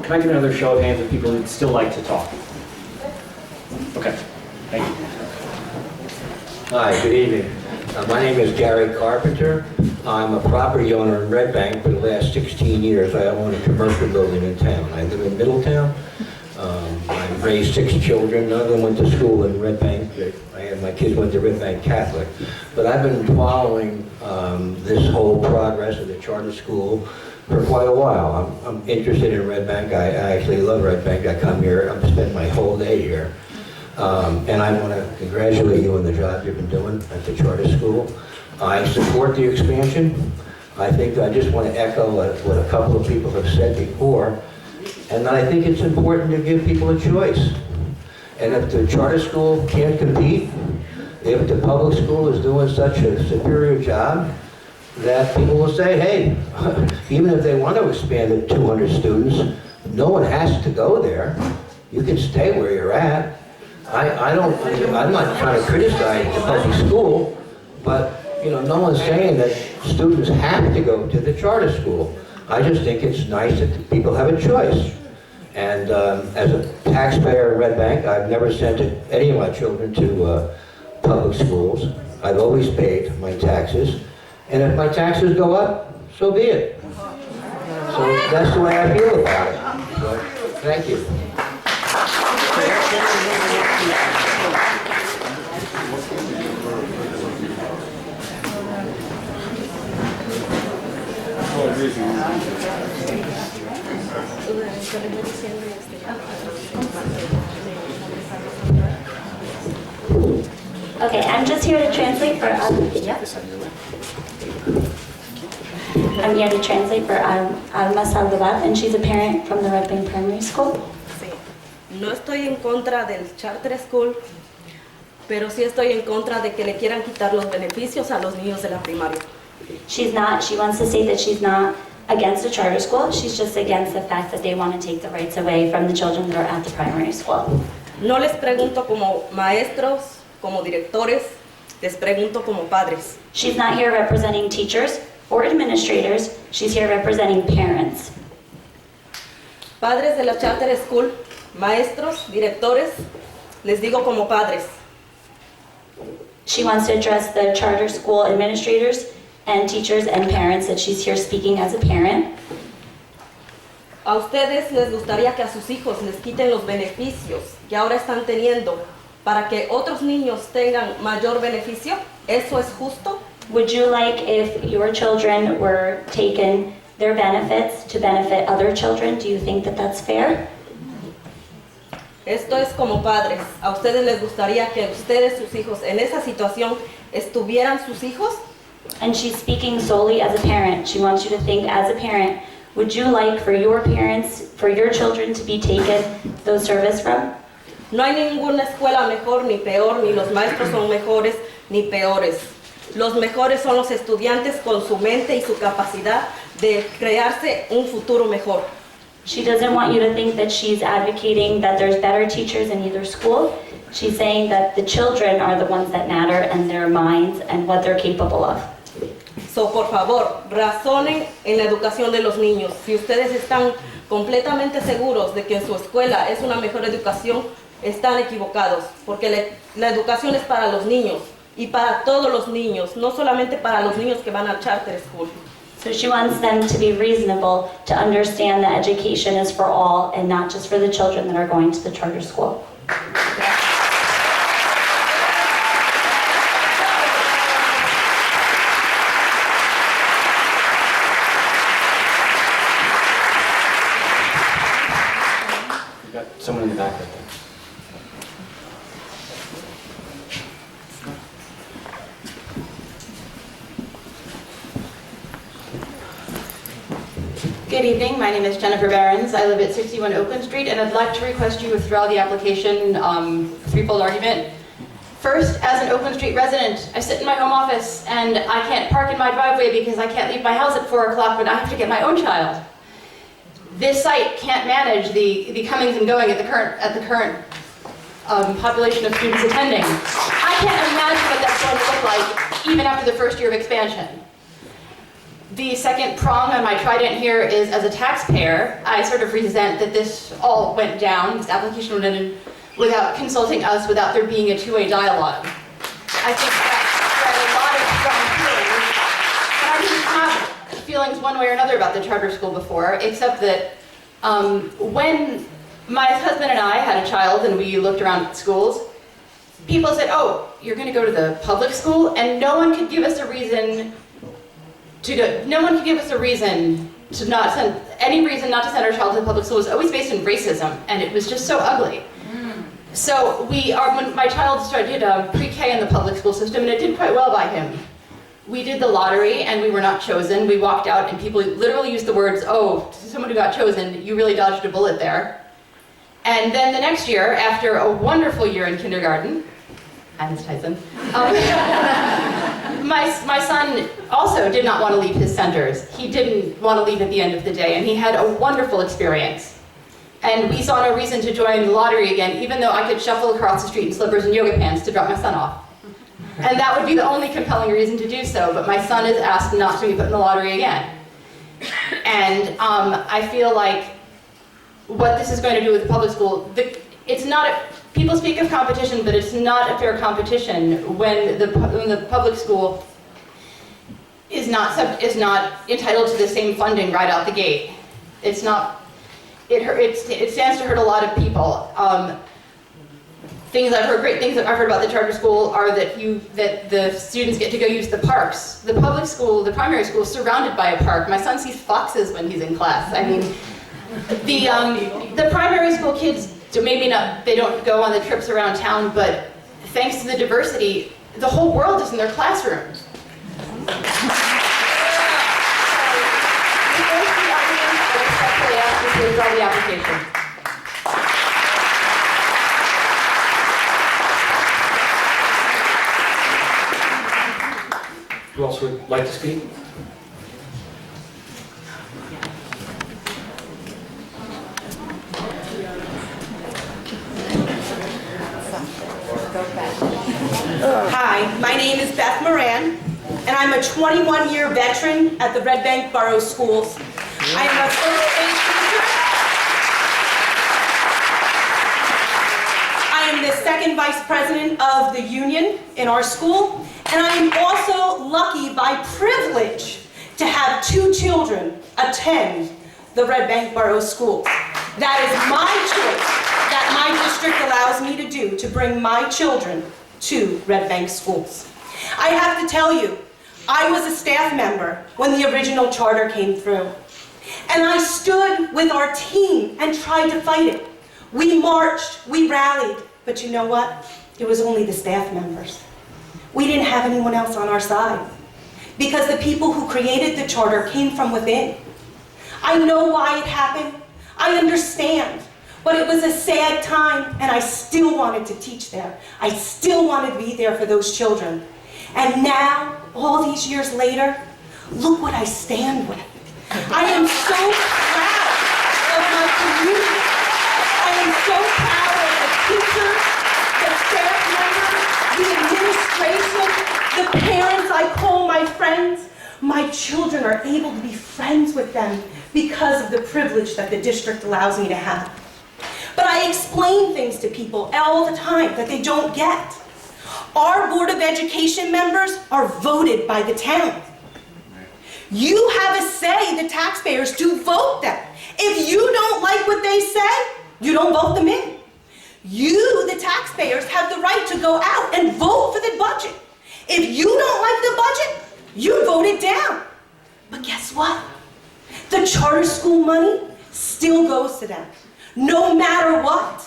Can I get another show of hands of people who'd still like to talk? Okay, thank you. Hi, good evening. My name is Gary Carpenter. I'm a property owner in Red Bank. For the last 16 years, I own a commercial building in town. I live in Middletown. I've raised 6 children. None of them went to school in Red Bank. My kids went to Red Bank Catholic. But I've been following this whole progress of the charter school for quite a while. I'm interested in Red Bank. I actually love Red Bank. I come here. I spend my whole day here. And I want to congratulate you on the job you've been doing at the charter school. I support the expansion. I just want to echo what a couple of people have said before. And I think it's important to give people a choice. And if the charter school can't compete, if the public school is doing such a superior job, that people will say, hey, even if they want to expand it to 200 students, no one has to go there. You can stay where you're at. I'm not trying to criticize the public school, but no one's saying that students have to go to the charter school. I just think it's nice that people have a choice. And as a taxpayer in Red Bank, I've never sent any of my children to public schools. I've always paid my taxes. And if my taxes go up, so be it. So that's the way I feel about it. So, thank you. Okay, I'm just here to translate for I'm here to translate for Alma Saldivar, and she's a parent from the Red Bank Primary School. Sí. No estoy en contra del charter school, pero sí estoy en contra de que le quieran quitar los beneficios a los niños de la primaria. She wants to say that she's not against the charter school, she's just against the fact that they want to take the rights away from the children that are at the primary school. No les pregunto como maestros, como directores, les pregunto como padres. She's not here representing teachers or administrators, she's here representing parents. Padres de la charter school, maestros, directores, les digo como padres. She wants to address the charter school administrators and teachers and parents, that she's here speaking as a parent. ¿A ustedes les gustaría que a sus hijos les quiten los beneficios que ahora están teniendo para que otros niños tengan mayor beneficio? ¿Eso es justo? Would you like if your children were taken their benefits to benefit other children? Do you think that that's fair? Esto es como padres. ¿A ustedes les gustaría que ustedes, sus hijos, en esa situación estuvieran sus hijos? And she's speaking solely as a parent. She wants you to think as a parent. Would you like for your parents, for your children to be taken those service from? No hay ninguna escuela mejor ni peor, ni los maestros son mejores ni peores. Los mejores son los estudiantes con su mente y su capacidad de crearse un futuro mejor. She doesn't want you to think that she's advocating that there's better teachers in either school. She's saying that the children are the ones that matter and their minds and what they're capable of. So, por favor, razonen en la educación de los niños. Si ustedes están completamente seguros de que en su escuela es una mejor educación, están equivocados, porque la educación es para los niños y para todos los niños, no solamente para los niños que van al charter school. So she wants them to be reasonable, to understand that education is for all and not just for the children that are going to the charter school. We've got someone in the back right there. Good evening, my name is Jennifer Behrens. I live at 61 Oakland Street, and I'd like to request you withdraw the application, threefold argument. First, as an Oakland Street resident, I sit in my home office and I can't park in my driveway because I can't leave my house at 4 o'clock when I have to get my own child. This site can't manage the comings and going at the current population of students attending. I can't imagine what that's going to look like even after the first year of expansion. The second prong on my trident here is, as a taxpayer, I sort of resent that this all went down, this application went in without consulting us, without there being a two-way dialogue. I think that there are a lot of strong feelings, and I didn't have feelings one way or another about the charter school before, except that when my husband and I had a child and we looked around at schools, people said, oh, you're going to go to the public school? And no one could give us a reason no one could give us a reason to not send, any reason not to send our child to the public school was always based in racism, and it was just so ugly. So when my child started pre-K in the public school system, and it did quite well by him, we did the lottery and we were not chosen. We walked out and people literally used the words, oh, to someone who got chosen, you really dodged a bullet there. And then the next year, after a wonderful year in kindergarten, hi, Ms. Tyson, my son also did not want to leave his centers. He didn't want to leave at the end of the day, and he had a wonderful experience. And we saw no reason to join the lottery again, even though I could shuffle across the street in slippers and yoga pants to drop my son off. And that would be the only compelling reason to do so, but my son is asked not to be put in the lottery again. And I feel like what this is going to do with the public school, it's not people speak of competition, but it's not a fair competition when the public school is not entitled to the same funding right out the gate. It's not. It stands to hurt a lot of people. Great things that I've heard about the charter school are that the students get to go use the parks. The public school, the primary school, is surrounded by a park. My son sees foxes when he's in class. I mean, the primary school kids, maybe not, they don't go on the trips around town, but thanks to the diversity, the whole world is in their classrooms. Withdraw the application. Who else would like to speak? Hi, my name is Beth Moran, and I'm a 21-year veteran at the Red Bank Borough Schools. I am a first grade teacher. I am the second vice president of the union in our school, and I am also lucky by privilege to have 2 children attend the Red Bank Borough Schools. That is my choice that my district allows me to do, to bring my children to Red Bank schools. I have to tell you, I was a staff member when the original charter came through. And I stood with our team and tried to fight it. We marched, we rallied, but you know what? It was only the staff members. We didn't have anyone else on our side, because the people who created the charter came from within. I know why it happened. I understand. But it was a sad time, and I still wanted to teach there. I still wanted to be there for those children. And now, all these years later, look what I stand with. I am so proud of my community. I am so proud of the teachers, the staff members, the administration, the parents I call my friends. My children are able to be friends with them because of the privilege that the district allows me to have. But I explain things to people all the time that they don't get. Our Board of Education members are voted by the town. You have a say, the taxpayers, to vote them. If you don't like what they say, you don't vote them in. You, the taxpayers, have the right to go out and vote for the budget. If you don't like the budget, you vote it down. But guess what? The charter school money still goes to them, no matter what.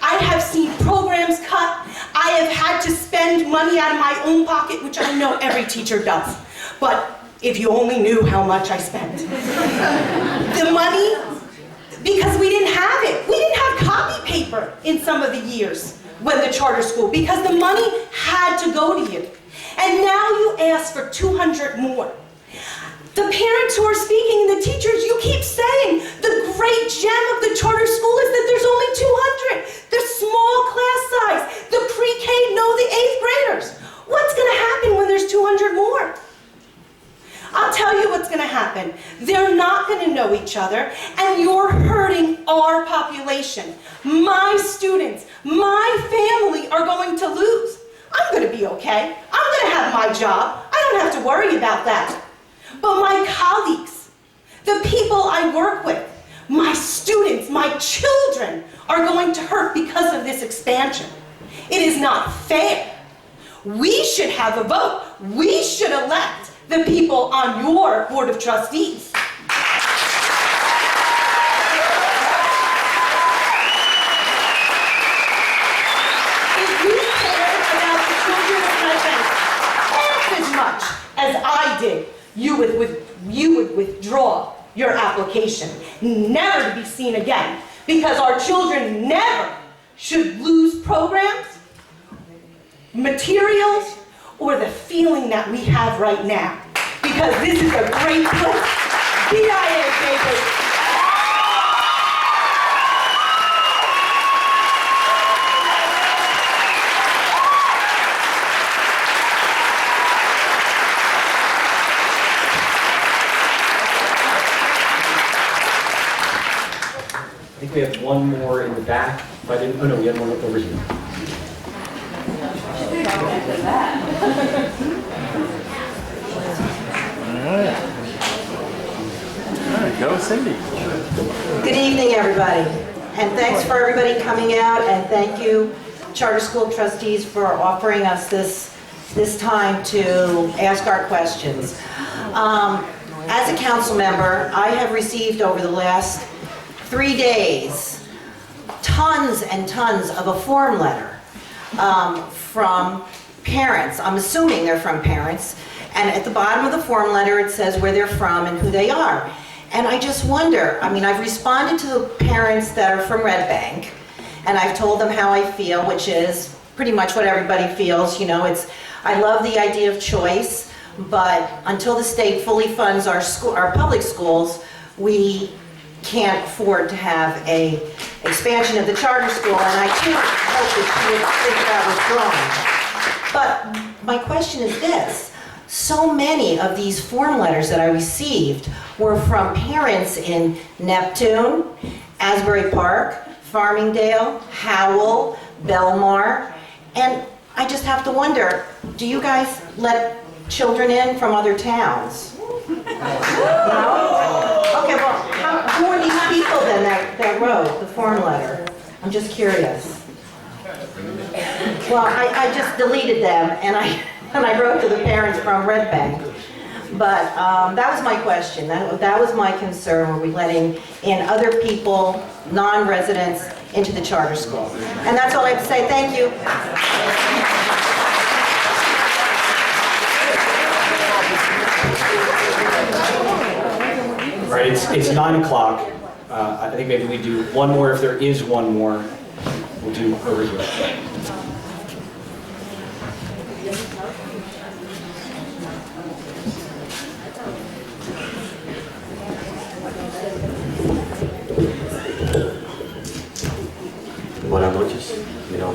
I have seen programs cut. I have had to spend money out of my own pocket, which I know every teacher does. But if you only knew how much I spent. The money, because we didn't have it. We didn't have copy paper in some of the years when the charter school, because the money had to go to you. And now you ask for 200 more. The parents who are speaking, the teachers, you keep saying the great gem of the charter school is that there's only 200. The small class size, the pre-K, no, the 8th graders. What's going to happen when there's 200 more? I'll tell you what's going to happen. They're not going to know each other, and you're hurting our population. My students, my family are going to lose. I'm going to be okay. I'm going to have my job. I don't have to worry about that. But my colleagues, the people I work with, my students, my children are going to hurt because of this expansion. It is not fair. We should have a vote. We should elect the people on your Board of Trustees. If you cared about the children of Red Bank half as much as I did, you would withdraw your application, never to be seen again, because our children never should lose programs, materials, or the feeling that we have right now, because this is a great place. BIA, baby. I think we have one more in the back. If I didn't, oh no, we have one over here. All right, go Cindy. Good evening, everybody. And thanks for everybody coming out, and thank you, Charter School trustees, for offering us this time to ask our questions. As a council member, I have received over the last 3 days tons and tons of a form letter from parents. I'm assuming they're from parents. And at the bottom of the form letter, it says where they're from and who they are. And I just wonder, I mean, I've responded to the parents that are from Red Bank, and I've told them how I feel, which is pretty much what everybody feels. You know, I love the idea of choice, but until the state fully funds our public schools, we can't afford to have a expansion of the charter school, and I too hope that she would think about withdrawing. But my question is this. So many of these form letters that I received were from parents in Neptune, Asbury Park, Farmingdale, Howell, Belmar, and I just have to wonder, do you guys let children in from other towns? No? Okay, well, who are these people then that wrote the form letter? I'm just curious. Well, I just deleted them, and I wrote to the parents from Red Bank. But that was my question. That was my concern. Were we letting in other people, non-residents, into the charter school? And that's all I have to say. Thank you. All right, it's 9 o'clock. I think maybe we do one more. If there is one more, we'll do over here.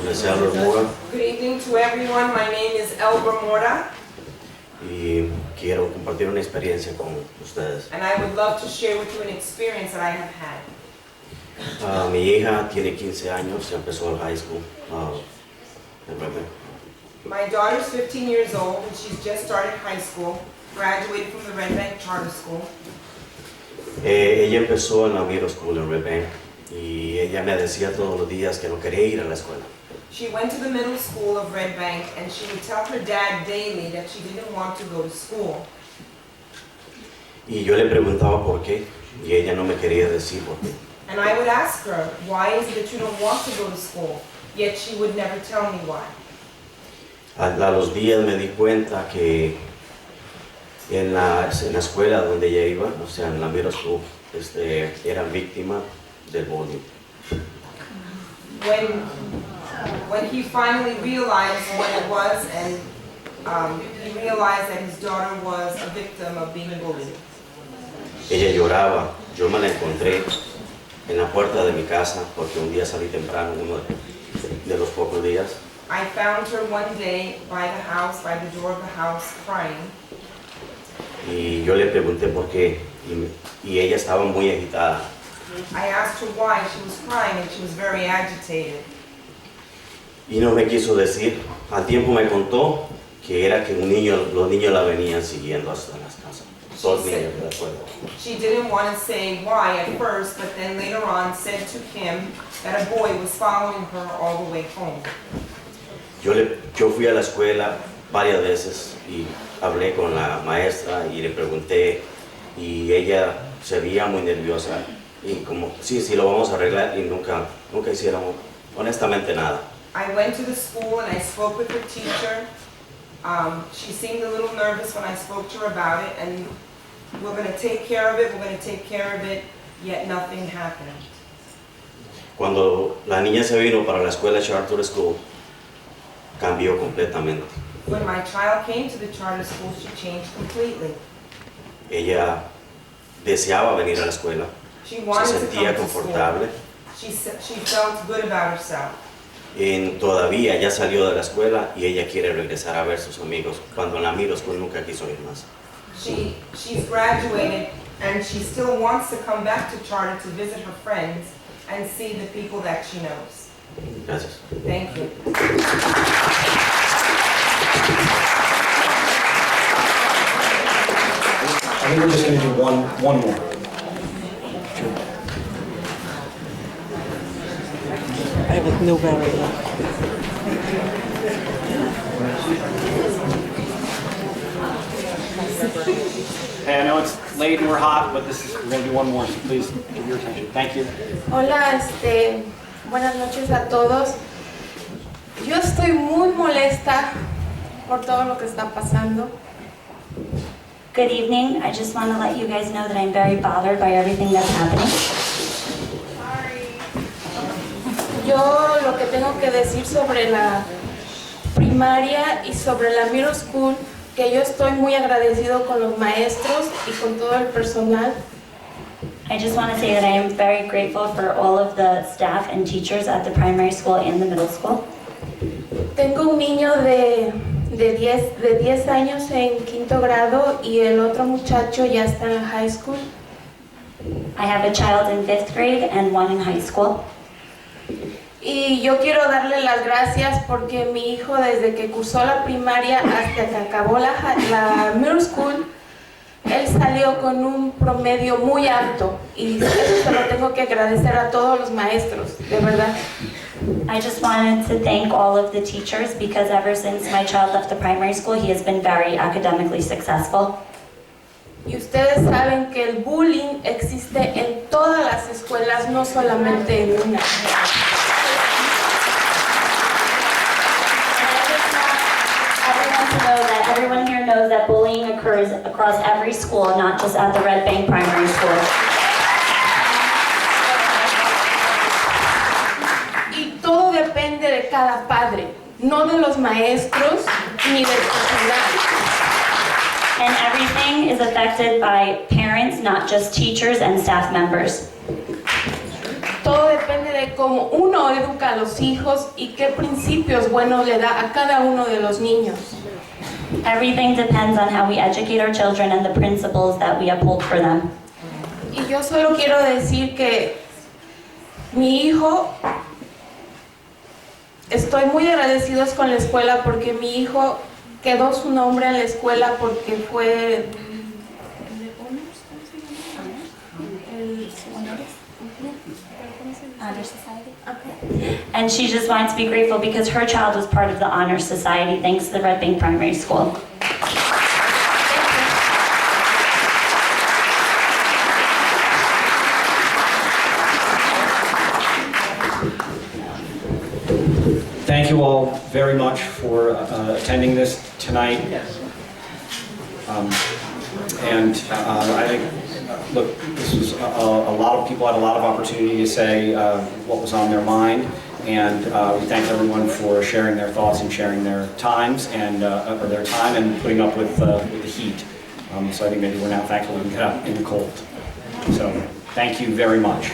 me decía Albert Mora Good evening to everyone. My name is Elba Mora, y quiero compartir una experiencia con ustedes. and I would love to share with you an experience that I have had. Mi hija tiene 15 años, ya empezó el high school en Red Bank. My daughter's 15 years old, and she's just started high school, graduated from the Red Bank Charter School. Ella empezó en la middle school en Red Bank y ella me decía todos los días que no quería ir a la escuela. She went to the middle school of Red Bank, and she would tell her dad daily that she didn't want to go to school. Y yo le preguntaba por qué y ella no me quería decir por qué. And I would ask her, why is it that you don't want to go to school? Yet she would never tell me why. A los días me di cuenta que en la escuela donde ella iba, o sea, en la middle school, eran víctimas del bullying. When he finally realized what it was, and he realized that his daughter was a victim of being bullied. Ella lloraba, yo me la encontré en la puerta de mi casa porque un día salí temprano, uno de los pocos días. I found her one day by the house, by the door of the house, crying. Y yo le pregunté por qué y ella estaba muy agitada. I asked her why she was crying, and she was very agitated. Y no me quiso decir, al tiempo me contó que era que los niños la venían siguiendo hasta las casas. Dos niños de la escuela. She didn't want to say why at first, but then later on said to him that a boy was following her all the way home. Yo fui a la escuela varias veces y hablé con la maestra y le pregunté y ella se veía muy nerviosa y como, sí, lo vamos a arreglar y nunca hicieron honestamente nada. I went to the school and I spoke with the teacher. She seemed a little nervous when I spoke to her about it, and we're going to take care of it, yet nothing happened. Cuando la niña se vino para la escuela Charter School, cambió completamente. When my child came to the charter school, she changed completely. Ella deseaba venir a la escuela, She se wanted to sentía come to school. confortable. She felt good about herself. Todavía ya salió de la escuela y ella quiere regresar a ver sus amigos, cuando en la middle school nunca quiso ir más. She's graduated, and she still wants to come back to charter to visit her friends and see the people that she knows. Gracias. Thank you. I think we're just going to do one more. I have no barrier. Hey, I know it's late and we're hot, but we're going to do one more, so please give your attention. Thank you. Hola, buenas noches a todos. Yo estoy muy molesta por todo lo que está pasando. Good evening. I just want to let you guys know that I'm very bothered by everything that's happening. Yo lo que tengo que decir sobre la primaria y sobre la middle school, que yo estoy muy agradecido con los maestros y con todo el personal. I just want to say that I am very grateful for all of the staff and teachers at the primary school and the middle school. Tengo un niño de 10 años en quinto grado y el otro muchacho ya está en la high school. I have a child in 5th grade and one in high school. Y yo quiero darle las gracias porque mi hijo desde que cursó la primaria hasta que acabó la middle school, él salió con un promedio muy alto y eso se lo tengo que agradecer a todos los maestros, de verdad. I just wanted to thank all of the teachers because ever since my child left the primary school, he has been very academically successful. Y ustedes saben que el bullying existe en todas las escuelas, no solamente en una. Everyone here knows that bullying occurs across every school, not just at the Red Bank Primary School. Y todo depende de cada padre, no de los maestros ni del personal. And everything is affected by parents, not just teachers and staff members. todo depende de cómo uno educa a los hijos y qué principios buenos le da a cada uno de los niños. Everything depends on how we educate our children and the principles that we uphold for them. Y yo solo quiero decir que mi hijo, estoy muy agradecidos con la escuela porque mi hijo quedó su nombre en la escuela porque fue Honor Society. Okay. And she just wanted to be grateful because her child was part of the Honor Society thanks to the Red Bank Primary School. Thank you all very much for attending this tonight. I think, look, this was a lot of people had a lot of opportunity to say what was on their mind, and we thank everyone for sharing their thoughts and sharing their times and or their time and putting up with the heat. So I think maybe we're now thankful we can get out in the cold. So thank you very much.